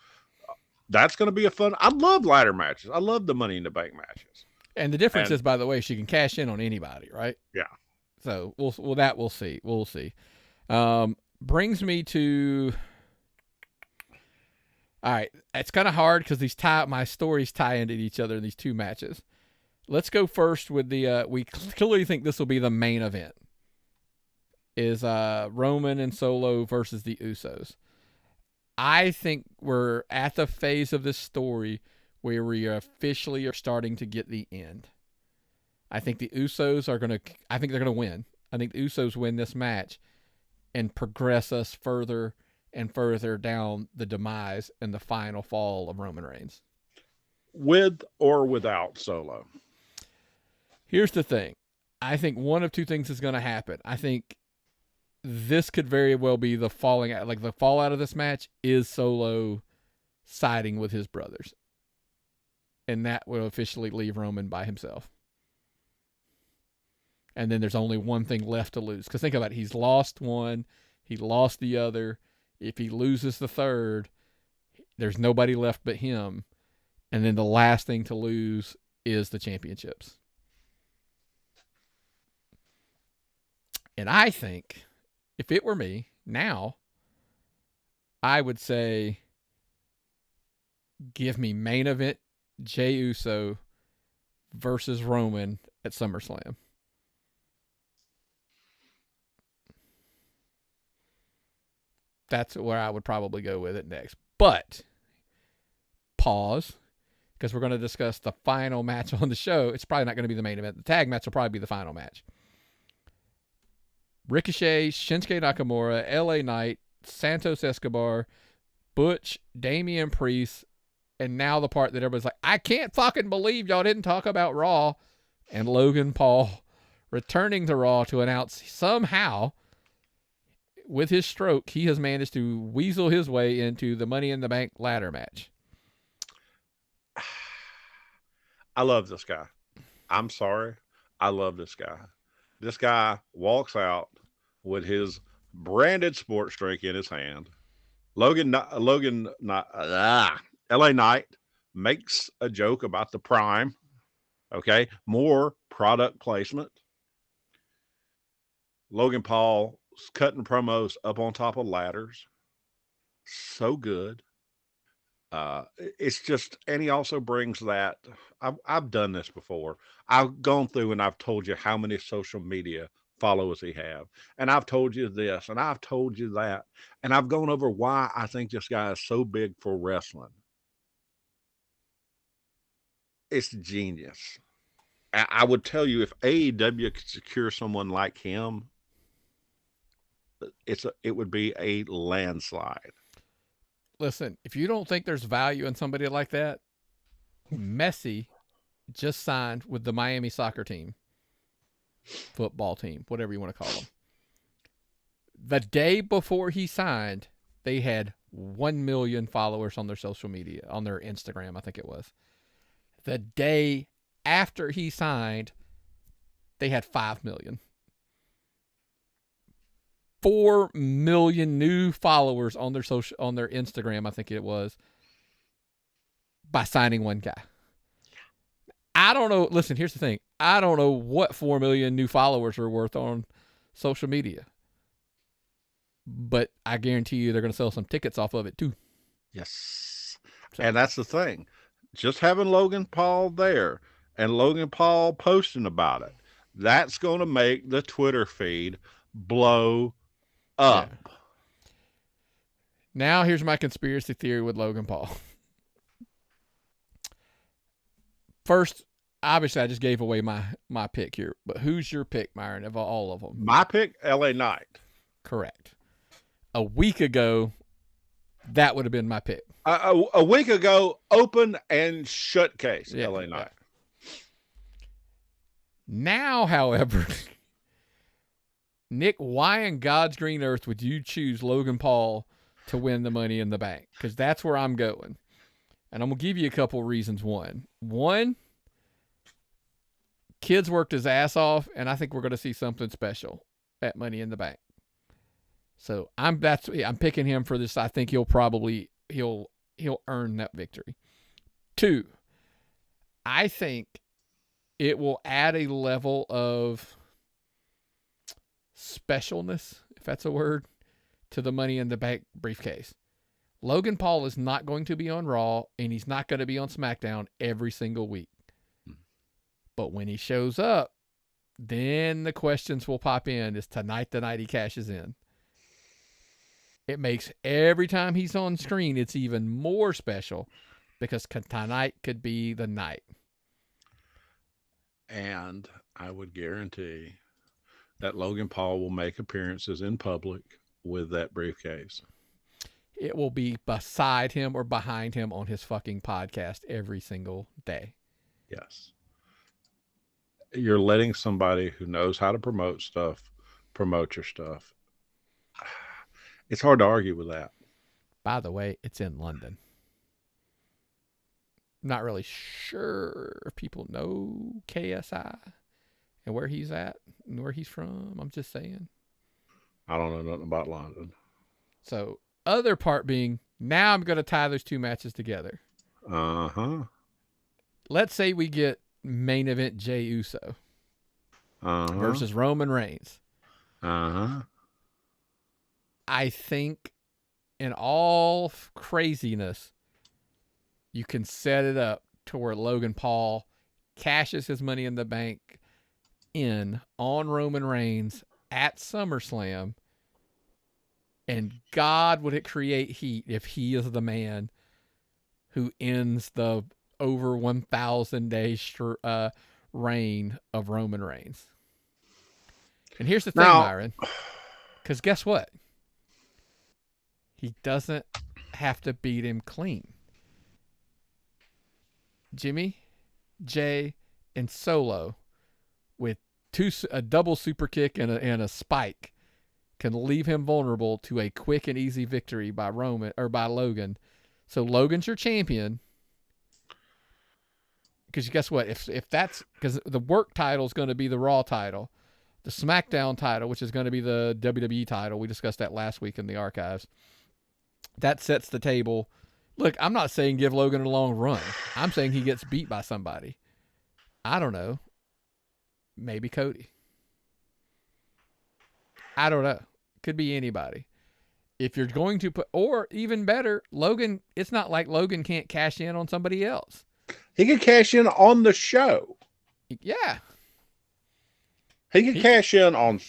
Speaker 2: that's going to be a fun. I love ladder matches. I love the Money in the Bank matches.
Speaker 1: And the difference is, by the way, she can cash in on anybody, right?
Speaker 2: Yeah.
Speaker 1: So we'll see. We'll see. Brings me to. All right, it's kind of hard because my stories tie into each other in these two matches. Let's go first with the. We clearly think this will be the main event. Is Roman and Solo versus the Usos. I think we're at the phase of this story where we officially are starting to get the end. I think the Usos they're going to win. I think the Usos win this match and progress us further and further down the demise and the final fall of Roman Reigns.
Speaker 2: With or without Solo.
Speaker 1: Here's the thing. I think one of two things is going to happen. I think this could very well be the falling out. Like the fallout of this match is Solo siding with his brothers. And that will officially leave Roman by himself. And then there's only one thing left to lose. Because think about it. He's lost one. He lost the other. If he loses the third, there's nobody left but him. And then the last thing to lose is the championships. And I think, if it were me, now, I would say, give me main event Jey Uso versus Roman at SummerSlam. That's where I would probably go with it next. But, pause, because we're going to discuss the final match on the show. It's probably not going to be the main event. The tag match will probably be the final match. Ricochet, Shinsuke Nakamura, LA Knight, Santos Escobar, Butch, Damian Priest, and now the part that everybody's like, I can't fucking believe y'all didn't talk about Raw, and Logan Paul returning to Raw to announce somehow, with his stroke, he has managed to weasel his way into the Money in the Bank ladder match.
Speaker 2: I love this guy. I'm sorry. I love this guy. This guy walks out with his branded sports drink in his hand. LA Knight makes a joke about the Prime. Okay. More product placement. Logan Paul cutting promos up on top of ladders. So good. It's just, and he also brings that. I've done this before. I've gone through and I've told you how many social media followers he have, and I've told you this, and I've told you that, and I've gone over why I think this guy is so big for wrestling. It's genius. I would tell you, if AEW could secure someone like him, it would be a landslide.
Speaker 1: Listen, if you don't think there's value in somebody like that, Messi just signed with the Miami soccer team, football team, whatever you want to call them. The day before he signed, they had 1 million followers on their social media, on their Instagram, I think it was. The day after he signed, they had 5 million. 4 million new followers on their Instagram, I think it was, by signing one guy. I don't know. Listen, here's the thing. I don't know what 4 million new followers are worth on social media, but I guarantee you they're going to sell some tickets off of it too.
Speaker 2: Yes. So, and that's the thing. Just having Logan Paul there and Logan Paul posting about it, that's going to make the Twitter feed blow up. Yeah.
Speaker 1: Now here's my conspiracy theory with Logan Paul. First, obviously, I just gave away my pick here, but who's your pick, Myron, of all of them?
Speaker 2: My pick, LA Knight.
Speaker 1: Correct. A week ago, that would have been my pick.
Speaker 2: A week ago, open and shut case, LA Knight.
Speaker 1: Yeah. Now, however, Nick, why in God's green earth would you choose Logan Paul to win the Money in the Bank? Because that's where I'm going. And I'm going to give you a couple reasons. One, kids worked his ass off, and I think we're going to see something special at Money in the Bank. So I'm picking him for this. I think he'll earn that victory. 2, I think it will add a level of specialness, if that's a word, to the Money in the Bank briefcase. Logan Paul is not going to be on Raw, and he's not going to be on SmackDown every single week. But when he shows up, then the questions will pop in. Is tonight the night he cashes in? It makes every time he's on screen, it's even more special because tonight could be the night.
Speaker 2: And I would guarantee that Logan Paul will make appearances in public with that briefcase.
Speaker 1: It will be beside him or behind him on his fucking podcast every single day.
Speaker 2: Yes. You're letting somebody who knows how to promote your stuff. It's hard to argue with that.
Speaker 1: By the way, it's in London. Not really sure if people know KSI and where he's at and where he's from. I'm just saying.
Speaker 2: I don't know nothing about London.
Speaker 1: So, other part being, now I'm going to tie those two matches together.
Speaker 2: Uh-huh.
Speaker 1: Let's say we get main event Jey Uso versus Roman Reigns.
Speaker 2: Uh-huh.
Speaker 1: I think in all craziness, you can set it up to where Logan Paul cashes his Money in the Bank on Roman Reigns at SummerSlam. And God, would it create heat if he is the man who ends the over 1,000 day reign of Roman Reigns. And here's the thing, Myron. Because guess what? He doesn't have to beat him clean. Jimmy, Jay, and Solo with a double super kick and a spike can leave him vulnerable to a quick and easy victory by Logan. So Logan's your champion. Because guess what? If that's because the work title is going to be the Raw title, the SmackDown title, which is going to be the WWE title. We discussed that last week in the archives. That sets the table. Look, I'm not saying give Logan a long run. I'm saying he gets beat by somebody. I don't know. Maybe Cody. I don't know. Could be anybody. If you're going to or even better, Logan, it's not like Logan can't cash in on somebody else.
Speaker 2: He could cash in on the show.
Speaker 1: Yeah.
Speaker 2: He could cash in on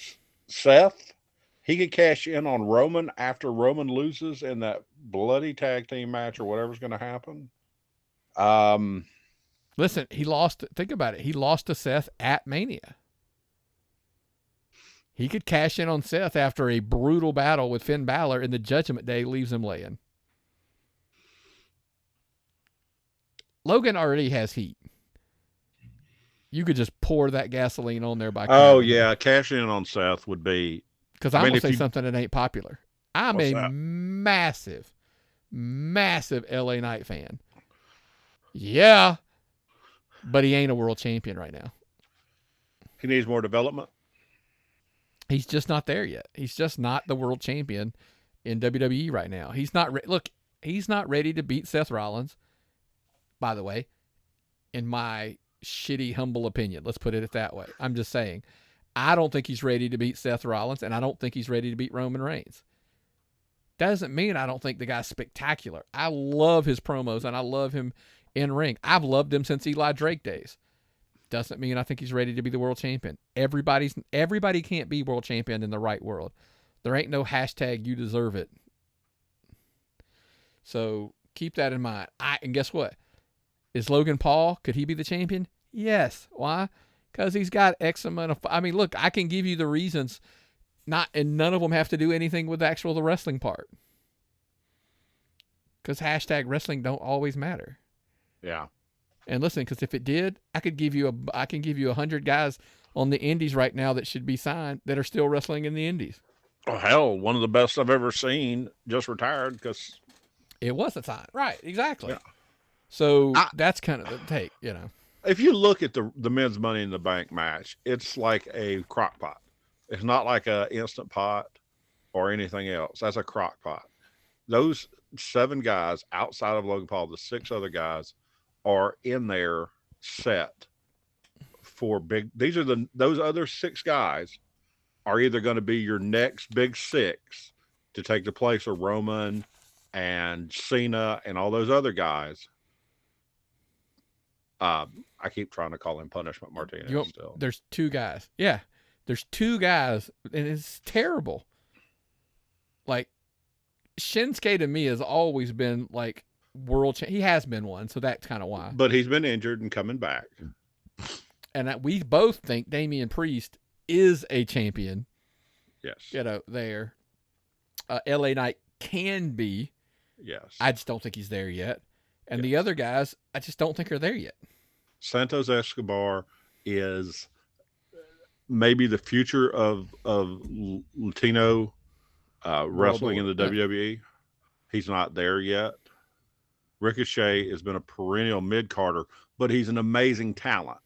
Speaker 2: Seth. He could cash in on Roman after Roman loses in that bloody tag team match or whatever's going to happen.
Speaker 1: Listen, he lost. Think about it. He lost to Seth at Mania. He could cash in on Seth after a brutal battle with Finn Balor, and the Judgment Day leaves him laying. Logan already has heat. You could just pour that gasoline on there by.
Speaker 2: Oh yeah, cash in on Seth would be.
Speaker 1: Because I'm gonna say something that ain't popular. I'm a massive, massive LA Knight fan. Yeah, but he ain't a world champion right now.
Speaker 2: He needs more development.
Speaker 1: He's just not there yet. He's just not the world champion in WWE right now. He's not. He's not ready to beat Seth Rollins. By the way, in my shitty, humble opinion, let's put it that way. I'm just saying, I don't think he's ready to beat Seth Rollins, and I don't think he's ready to beat Roman Reigns. Doesn't mean I don't think the guy's spectacular. I love his promos, and I love him in ring. I've loved him since Eli Drake days. Doesn't mean I think he's ready to be the world champion. Everybody can't be world champion in the right world. There ain't no hashtag you deserve it. So keep that in mind. And guess what? Is Logan Paul, could he be the champion? Yes. Why? Because he's got X amount of. I mean, look, I can give you the reasons. And none of them have to do anything with the wrestling part. Because hashtag wrestling don't always matter.
Speaker 2: Yeah.
Speaker 1: And listen, because if it did, I can give you 100 guys on the Indies right now that should be signed that are still wrestling in the Indies.
Speaker 2: Oh hell, one of the best I've ever seen just retired because
Speaker 1: it wasn't signed. Right, exactly.
Speaker 2: Yeah.
Speaker 1: So that's kind of the take, you know.
Speaker 2: If you look at the men's Money in the Bank match, it's like a crock pot. It's not like a Instant Pot or anything else. That's a crock pot. Those 7 guys outside of Logan Paul, the 6 other guys, are in there set for big. These are those other 6 guys are either going to be your next big 6 to take the place of Roman and Cena and all those other guys. I keep trying to call him Punishment Martinez still.
Speaker 1: There's 2 guys. Yeah. There's 2 guys, and it's terrible. Like, Shinsuke to me has always been like world champion. He has been one, so that's kind of why.
Speaker 2: But he's been injured and coming back.
Speaker 1: And we both think Damian Priest is a champion.
Speaker 2: Yes.
Speaker 1: You know, there. LA Knight can be.
Speaker 2: Yes.
Speaker 1: I just don't think he's there yet. And the other guys, I just don't think are there yet.
Speaker 2: Santos Escobar is maybe the future of Latino wrestling in the WWE. He's not there yet. Ricochet has been a perennial mid-carder, but he's an amazing talent.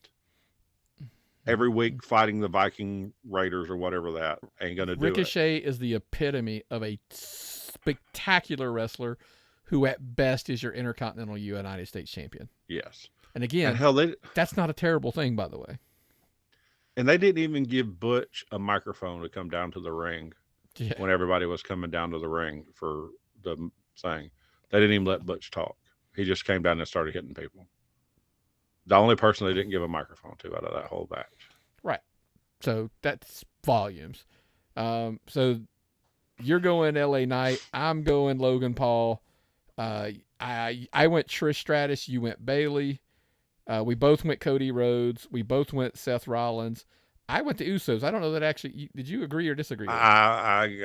Speaker 2: Every week fighting the Viking Raiders or whatever that ain't going to do
Speaker 1: Ricochet is the epitome of a spectacular wrestler who at best is your Intercontinental United States champion.
Speaker 2: Yes.
Speaker 1: And again,
Speaker 2: and hell,
Speaker 1: that's not a terrible thing, by the way.
Speaker 2: And they didn't even give Butch a microphone to come down to the ring when everybody was coming down to the ring for the thing. They didn't even let Butch talk. He just came down and started hitting people. The only person they didn't give a microphone to out of that whole batch.
Speaker 1: Right. So that's volumes. So you're going LA Knight. I'm going Logan Paul. I went Trish Stratus. You went Bailey. We both went Cody Rhodes. We both went Seth Rollins. I went to Usos. I don't know that actually. Did you agree or disagree?
Speaker 2: I'm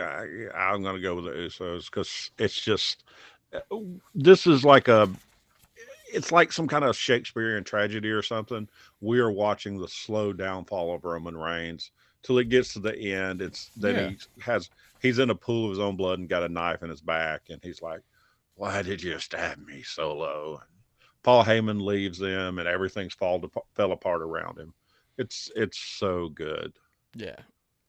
Speaker 2: going to go with the Usos because it's just this is like it's like some kind of Shakespearean tragedy or something. We are watching the slow downfall of Roman Reigns till it gets to the end. He's in a pool of his own blood and got a knife in his back, and he's like, "Why did you stab me so low?" And Paul Heyman leaves them, and everything's fell apart around him. It's so good.
Speaker 1: Yeah,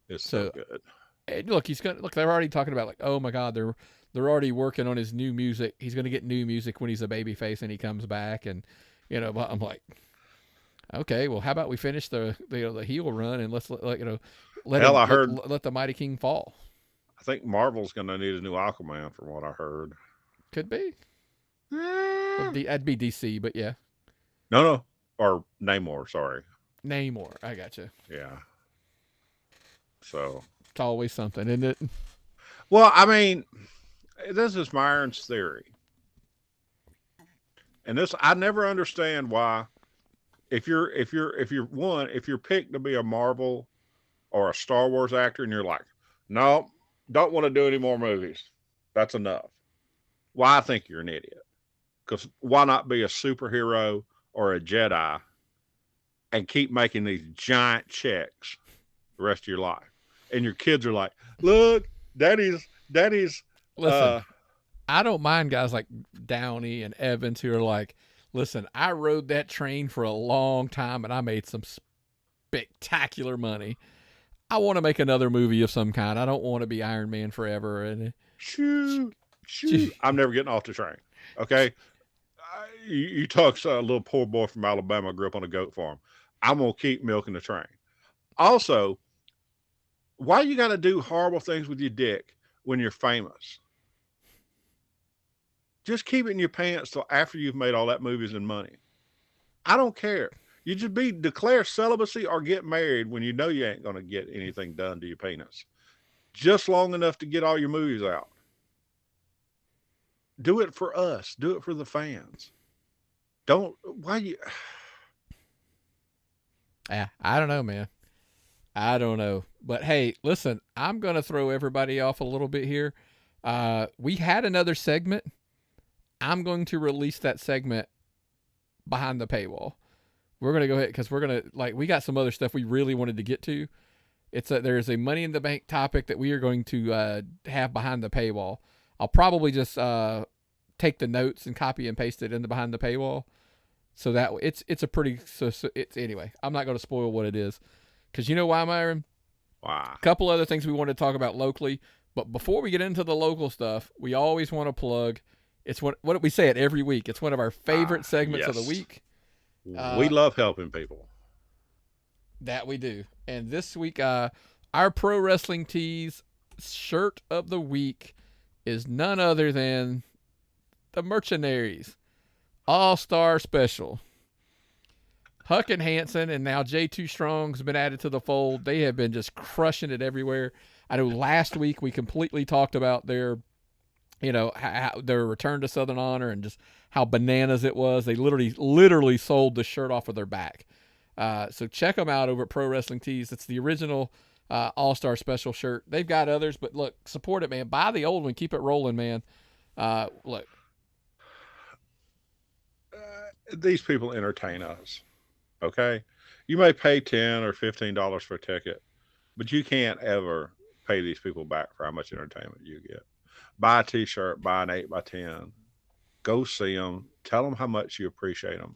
Speaker 2: it's so good.
Speaker 1: And look, they're already talking about like, oh my God, they're already working on his new music. He's going to get new music when he's a babyface and he comes back. And, you know, I'm like, okay, well, how about we finish the heel run and let's let the Mighty King fall.
Speaker 2: I think Marvel's going to need a new Aquaman from what I heard.
Speaker 1: Could be. That'd be DC, but yeah.
Speaker 2: No. Or Namor, sorry.
Speaker 1: Namor. I gotcha.
Speaker 2: Yeah. So.
Speaker 1: It's always something, isn't it?
Speaker 2: Well, I mean, this is Myron's theory. And this, I never understand why, if you're picked to be a Marvel or a Star Wars actor and you're like, no, don't want to do any more movies. That's enough. Well, I think you're an idiot. Because why not be a superhero or a Jedi and keep making these giant checks the rest of your life? And your kids are like, look, daddy's.
Speaker 1: Listen, I don't mind guys like Downey and Evans who are like, listen, I rode that train for a long time and I made some spectacular money. I want to make another movie of some kind. I don't want to be Iron Man forever. And
Speaker 2: Shoo. I'm never getting off the train. Okay. You talk to a little poor boy from Alabama, grew up on a goat farm. I'm going to keep milking the train. Also, why you got to do horrible things with your dick when you're famous? Just keep it in your pants till after you've made all that movies and money. I don't care. You just declare celibacy or get married when you know you ain't going to get anything done to your penis. Just long enough to get all your movies out. Do it for us. Do it for the fans. why you?
Speaker 1: Yeah, I don't know, man. I don't know. But hey, listen, I'm going to throw everybody off a little bit here. We had another segment. I'm going to release that segment behind the paywall. We're going to go ahead because we're going to, we got some other stuff we really wanted to get to. There's a Money in the Bank topic that we are going to have behind the paywall. I'll probably just take the notes and copy and paste it in the behind the paywall. So that it's a pretty, anyway, I'm not going to spoil what it is. Because you know why, Myron?
Speaker 2: Why?
Speaker 1: A couple other things we want to talk about locally. But before we get into the local stuff, we always want to plug. It's what we say it every week. It's one of our favorite segments of the week.
Speaker 2: We love helping people.
Speaker 1: That we do. And this week, our Pro Wrestling Tees shirt of the week is none other than the Mercenaries All-Star Special. Huck and Hanson and now J2 Strong's been added to the fold. They have been just crushing it everywhere. I know last week we completely talked about their, their return to Southern Honor and just how bananas it was. They literally sold the shirt off of their back. So check them out over at Pro Wrestling Tees. It's the original All-Star Special shirt. They've got others, but look, support it, man. Buy the old one. Keep it rolling, man. Look.
Speaker 2: These people entertain us. Okay, you may pay $10 or $15 for a ticket, but you can't ever pay these people back for how much entertainment you get. Buy a T-shirt, buy an 8x10, go see them, tell them how much you appreciate them.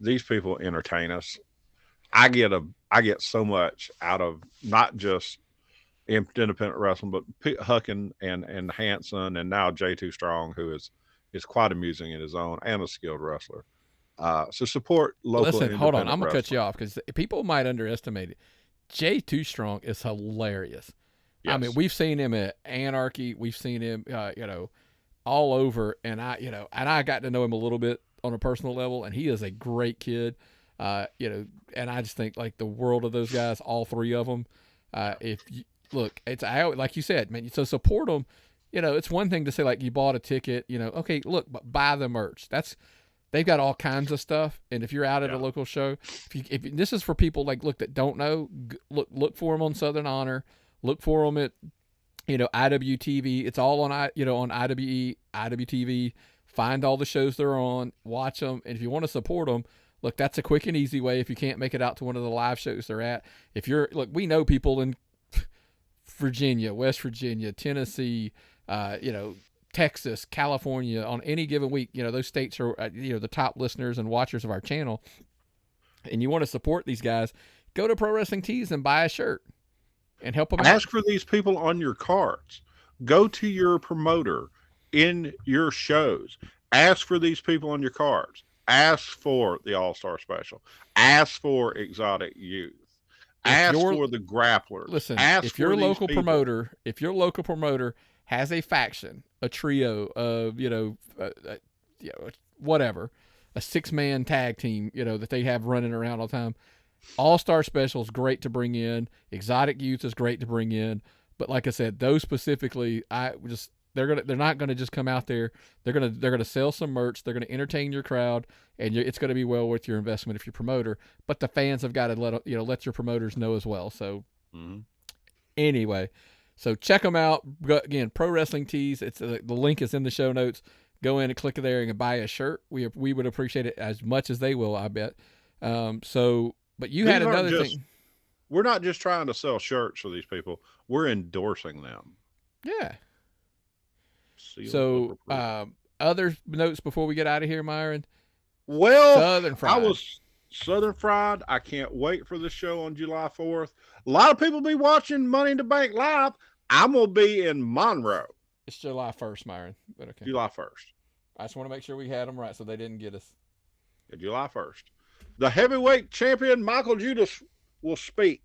Speaker 2: These people entertain us. I get so much out of not just independent wrestling, but Huck and Hanson, and now J2 Strong, who is quite amusing in his own and a skilled wrestler. So support local.
Speaker 1: Listen, hold on. I'm going
Speaker 2: to
Speaker 1: cut you off because people might underestimate it. J2 Strong is hilarious. Yes. I mean, we've seen him at Anarchy. We've seen him, all over. And I got to know him a little bit on a personal level, and he is a great kid. And I just think the world of those guys, all three of them. It's like you said, man. So support them. It's one thing to say you bought a ticket. Okay, look, but buy the merch. They've got all kinds of stuff, and if you're out at a local show, if this is for people that don't know, look for them on Southern Honor, look for them at IWTV. It's all on on IWTV. Find all the shows they're on, watch them, and if you want to support them, look, that's a quick and easy way. If you can't make it out to one of the live shows they're at, we know people in Virginia, West Virginia, Tennessee, Texas, California, on any given week, those states are, the top listeners and watchers of our channel, and you want to support these guys, go to Pro Wrestling Tees and buy a shirt and help them out.
Speaker 2: Ask for these people on your cards. Go to your promoter in your shows. Ask for these people on your cards. Ask for the All-Star Special. Ask for Exotic Youth. Ask for the Grapplers.
Speaker 1: Listen, if your local promoter has a faction, a trio of, whatever, a 6-man tag team, that they have running around all the time. All-Star Special is great to bring in. Exotic Youth is great to bring in. But like I said, those specifically, they're not gonna just come out there. They're gonna sell some merch. They're gonna entertain your crowd, and it's gonna be well worth your investment if you're a promoter. But the fans have got to let your promoters know as well. So anyway. So check them out. Again, Pro Wrestling Tees. It's the link is in the show notes. Go in and click there and buy a shirt. We would appreciate it as much as they will, I bet. But you had another thing.
Speaker 2: We're not just trying to sell shirts for these people. We're endorsing them.
Speaker 1: Yeah. So other notes before we get out of here, Myron?
Speaker 2: Well,
Speaker 1: Southern Fried.
Speaker 2: Southern Fried. I can't wait for the show on July 4th. A lot of people be watching Money in the Bank live. I'm going to be in Monroe.
Speaker 1: It's July 1st, Myron. But okay.
Speaker 2: July 1st.
Speaker 1: I just want to make sure we had them right so they didn't get us.
Speaker 2: Yeah, July 1st. The heavyweight champion, Michael Judas, will speak.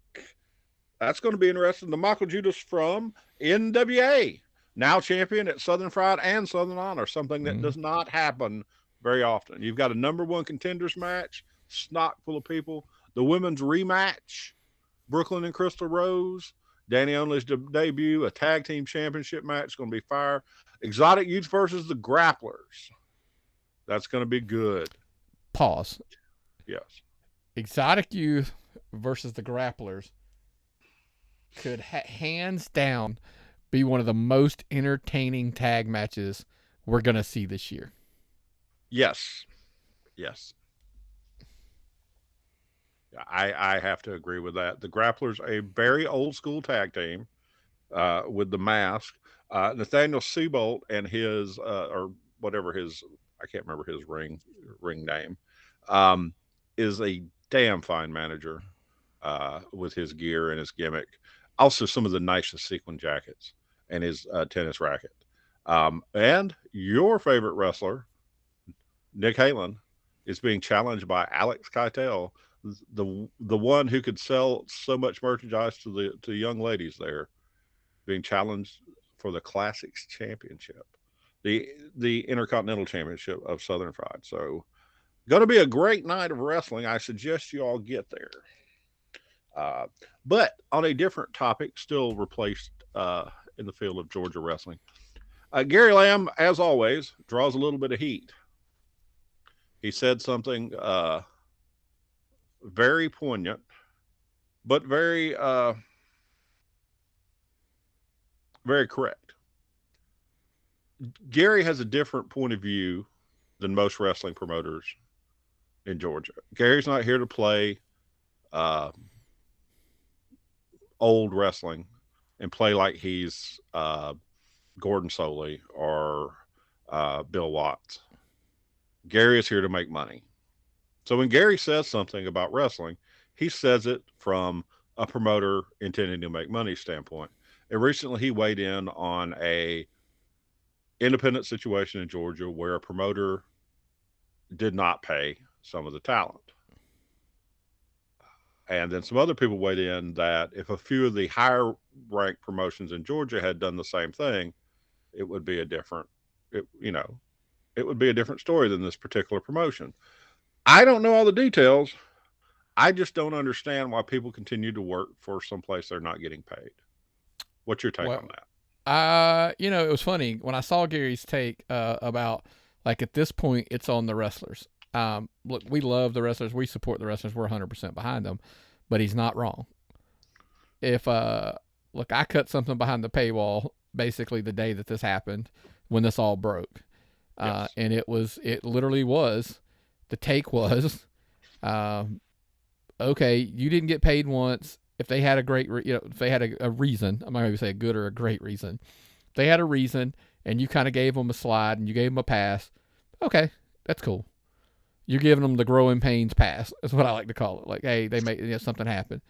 Speaker 2: That's going to be interesting. The Michael Judas from NWA, now champion at Southern Fried and Southern Honor, something that does not happen very often. You've got a number one contenders match, snot full of people. The women's rematch, Brooklyn and Crystal Rose. Danny Only's debut, a tag team championship match, going to be fire. Exotic Youth versus the Grapplers. That's going to be good.
Speaker 1: pause.
Speaker 2: Yes.
Speaker 1: Exotic Youth versus the Grapplers could hands down be one of the most entertaining tag matches we're going to see this year.
Speaker 2: Yes. Yes. I have to agree with that. The Grapplers, a very old school tag team with the mask. Nathaniel Seabolt and his, or whatever his, I can't remember his ring name, is a damn fine manager with his gear and his gimmick. Also, some of the nicest sequin jackets and his tennis racket. And your favorite wrestler, Nick Halen, is being challenged by Alex Keitel, the one who could sell so much merchandise to the young ladies there, being challenged for the Classics Championship, the Intercontinental Championship of Southern Fried. So, going to be a great night of wrestling. I suggest you all get there. But on a different topic, still replaced in the field of Georgia wrestling, Gary Lamb, as always, draws a little bit of heat. He said something very poignant, but very correct. Gary has a different point of view than most wrestling promoters in Georgia. Gary's not here to play old wrestling and play like he's Gordon Soley or Bill Watts. Gary is here to make money. So when Gary says something about wrestling, he says it from a promoter intending to make money standpoint. And recently he weighed in on a independent situation in Georgia where a promoter did not pay some of the talent. And then some other people weighed in that if a few of the higher ranked promotions in Georgia had done the same thing, it would be a different, it would be a different story than this particular promotion. I don't know all the details. I just don't understand why people continue to work for someplace they're not getting paid. What's your take on that?
Speaker 1: It was funny when I saw Gary's take about, like, at this point it's on the wrestlers. Look, we love the wrestlers. We support the wrestlers. We're 100% behind them, but he's not wrong. If look, I cut something behind the paywall basically the day that this happened, when this all broke. Yes. And it literally was, the take was, okay, you didn't get paid once. If they had a great, if they had a reason, I'm not going to say a good or a great reason. If they had a reason and you kind of gave them a slide and you gave them a pass, okay, that's cool. You're giving them the growing pains pass. That's what I like to call it. Like, hey, they made something happen.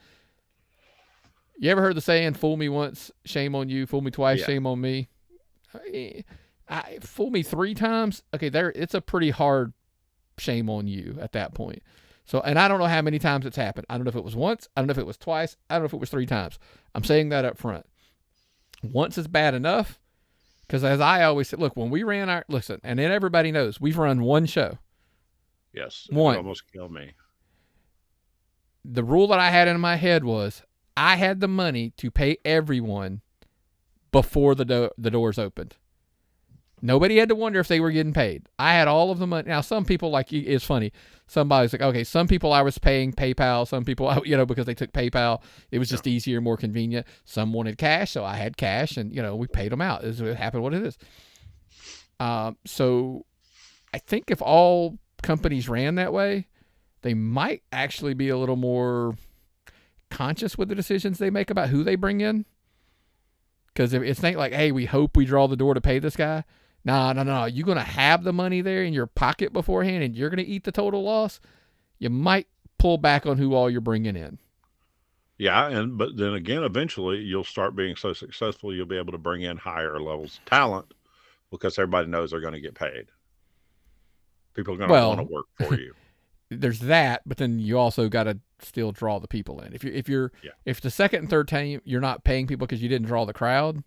Speaker 1: You ever heard the saying, fool me once, shame on you, fool me twice, shame on me? Fool me 3 times, okay, it's a pretty hard shame on you at that point. So, and I don't know how many times it's happened. I don't know if it was once. I don't know if it was twice. I don't know if it was 3 times. I'm saying that up front. Once is bad enough, because as I always said, look, when we ran listen, and then everybody knows, we've run one show.
Speaker 2: Yes.
Speaker 1: One.
Speaker 2: It almost killed me.
Speaker 1: The rule that I had in my head was I had the money to pay everyone before the doors opened. Nobody had to wonder if they were getting paid. I had all of the money. Now, some people, it's funny. Somebody's like, okay, some people I was paying PayPal. Some people, because they took PayPal, it was just easier, more convenient. Some wanted cash, so I had cash, and, we paid them out. It happened what it is. So I think if all companies ran that way, they might actually be a little more conscious with the decisions they make about who they bring in. Because if it's not like, hey, we hope we draw the door to pay this guy. No. You're going to have the money there in your pocket beforehand, and you're going to eat the total loss. You might pull back on who all you're bringing in.
Speaker 2: Yeah, but then again, eventually you'll start being so successful, you'll be able to bring in higher levels of talent because everybody knows they're going to get paid. People are going to want to work for you.
Speaker 1: There's that, but then you also got to still draw the people in. If the second and third time you're not paying people because you didn't draw the crowd,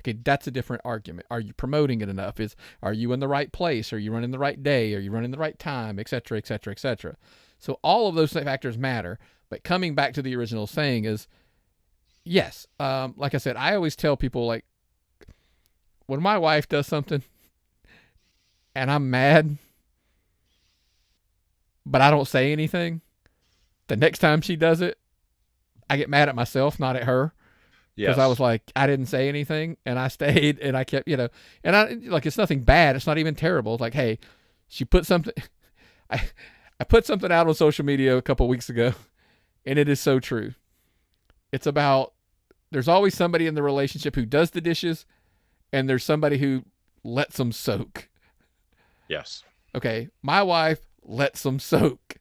Speaker 1: okay, that's a different argument. Are you promoting it enough? Are you in the right place? Are you running the right day? Are you running the right time? Et cetera, et cetera, et cetera. So all of those factors matter. But coming back to the original saying is, yes, like I said, I always tell people, like, when my wife does something and I'm mad, but I don't say anything, the next time she does it, I get mad at myself, not at her. Because I was
Speaker 2: Yes.
Speaker 1: like, I didn't say anything, and I stayed, and I kept, and I like, it's nothing bad. It's not even terrible. It's like, hey, she put something. I I put something out on social media a couple weeks ago, and it is so true. It's about there's always somebody in the relationship who does the dishes, and there's somebody who lets them soak.
Speaker 2: Yes.
Speaker 1: Okay, my wife lets them soak.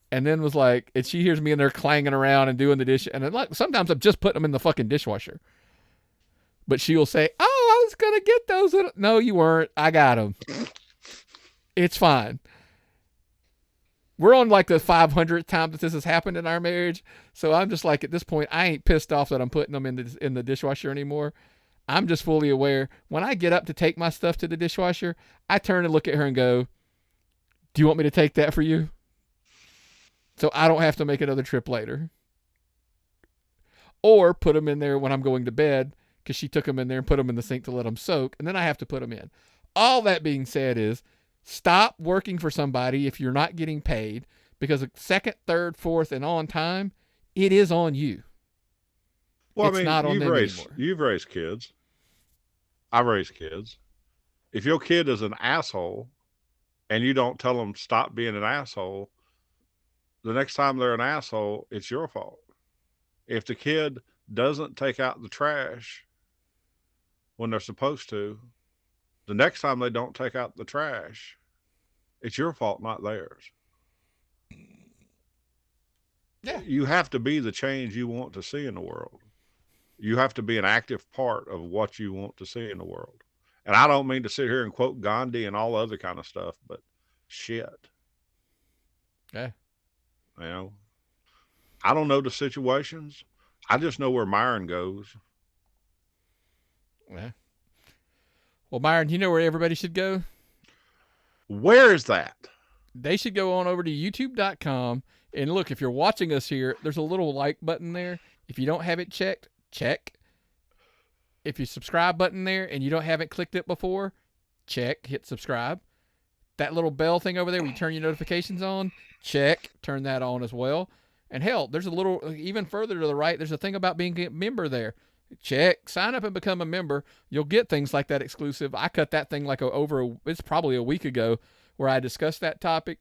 Speaker 1: And then was like, and she hears me in there clanging around and doing the dish. And then like sometimes I'm just putting them in the fucking dishwasher. But she'll say, "Oh, I was gonna get those." No, you weren't. I got them. It's fine. We're on like the 500th time that this has happened in our marriage, so I'm just like at this point, I ain't pissed off that I'm putting them in the dishwasher anymore. I'm just fully aware. When I get up to take my stuff to the dishwasher, I turn and look at her and go, "Do you want me to take that for you?" So I don't have to make another trip later. Or put them in there when I'm going to bed because she took them in there and put them in the sink to let them soak, and then I have to put them in. All that being said is stop working for somebody if you're not getting paid because second, third, fourth, and on time, it is on you.
Speaker 2: Well,
Speaker 1: It's
Speaker 2: I mean,
Speaker 1: not on them anymore.
Speaker 2: you've raised kids. I raised kids. If your kid is an asshole and you don't tell them stop being an asshole, the next time they're an asshole, it's your fault. If the kid doesn't take out the trash when they're supposed to, the next time they don't take out the trash, it's your fault, not theirs.
Speaker 1: Yeah.
Speaker 2: You have to be the change you want to see in the world. You have to be an active part of what you want to see in the world. And I don't mean to sit here and quote Gandhi and all other kind of stuff, but shit.
Speaker 1: Yeah.
Speaker 2: You know, I don't know the situations. I just know where Myron goes.
Speaker 1: Yeah. Well, Myron, you know where everybody should go?
Speaker 2: Where is that?
Speaker 1: They should go on over to youtube.com and look, if you're watching us here, there's a little like button there. If you don't have it checked, check. If you subscribe button there and you don't haven't clicked it before, check, hit subscribe. That little bell thing over there where you turn your notifications on, check, turn that on as well. And hell, there's a little, even further to the right, there's a thing about being a member there. Check, sign up and become a member. You'll get things like that exclusive. I cut that thing like it's probably a week ago where I discussed that topic.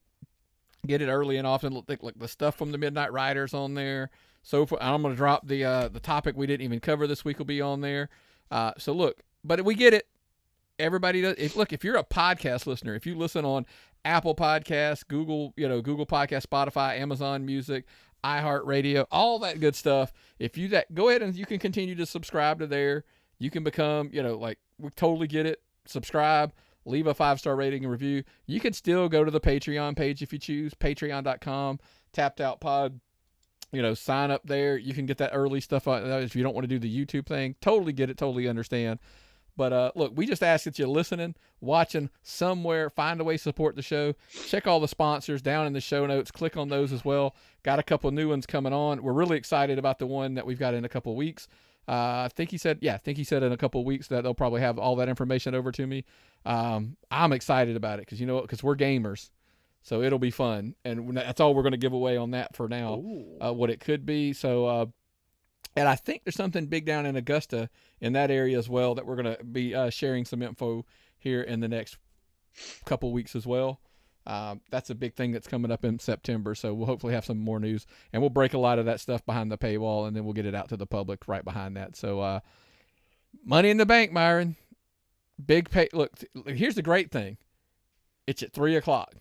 Speaker 1: Get it early and often, like the stuff from the Midnight Riders on there. So I'm going to drop the topic we didn't even cover this week will be on there. So look, but we get it. Everybody does. If you're a podcast listener, if you listen on Apple Podcasts, Google Podcast, Spotify, Amazon Music, iHeartRadio, all that good stuff. If you go ahead and you can continue to subscribe to there. You can become, we totally get it. Subscribe, leave a 5-star rating and review. You can still go to the Patreon page if you choose, patreon.com, tapped out pod. Sign up there. You can get that early stuff if you don't want to do the YouTube thing. Totally get it. Totally understand. But look, we just ask that you're listening, watching somewhere, find a way to support the show. Check all the sponsors down in the show notes. Click on those as well. Got a couple new ones coming on. We're really excited about the one that we've got in a couple of weeks. I think he said in a couple of weeks that they'll probably have all that information over to me. I'm excited about it because we're gamers. So it'll be fun. And that's all we're going to give away on that for now, what it could be. So, and I think there's something big down in Augusta in that area as well that we're going to be sharing some info here in the next couple weeks as well. That's a big thing that's coming up in September. So we'll hopefully have some more news. And we'll break a lot of that stuff behind the paywall, and then we'll get it out to the public right behind that. So Money in the Bank, Myron. Big pay. Look, here's the great thing. It's at 3 o'clock.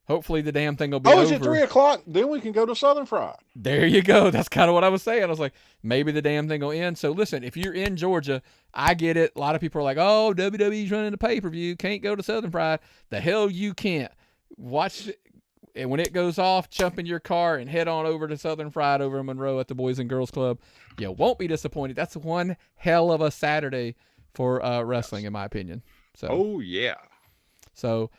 Speaker 1: Hopefully the damn thing will be over.
Speaker 2: Oh, is it 3 o'clock? Then we can go to Southern Fried.
Speaker 1: There you go. That's kind of what I was saying. I was like, maybe the damn thing will end. So listen, if you're in Georgia, I get it. A lot of people are like, oh, WWE's running the pay-per-view. Can't go to Southern Fried. The hell you can't. Watch it. And when it goes off, jump in your car and head on over to Southern Fried over in Monroe at the Boys and Girls Club. You won't be disappointed. That's one hell of a Saturday for wrestling, in my opinion. So.
Speaker 2: Oh, yeah.
Speaker 1: So.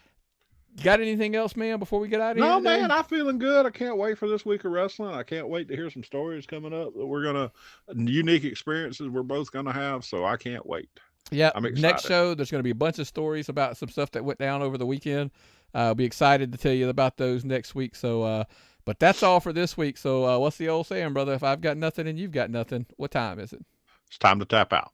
Speaker 1: You got anything else, man, before we get out of here?
Speaker 2: No,
Speaker 1: today?
Speaker 2: man, I'm feeling good. I can't wait for this week of wrestling. I can't wait to hear some stories coming up that unique experiences we're both going to have. So I can't wait.
Speaker 1: Yep.
Speaker 2: I'm
Speaker 1: Next
Speaker 2: excited.
Speaker 1: show, there's going to be a bunch of stories about some stuff that went down over the weekend. I'll be excited to tell you about those next week. So, but that's all for this week. So, what's the old saying, brother? If I've got nothing and you've got nothing, what time is it?
Speaker 2: It's time to tap out.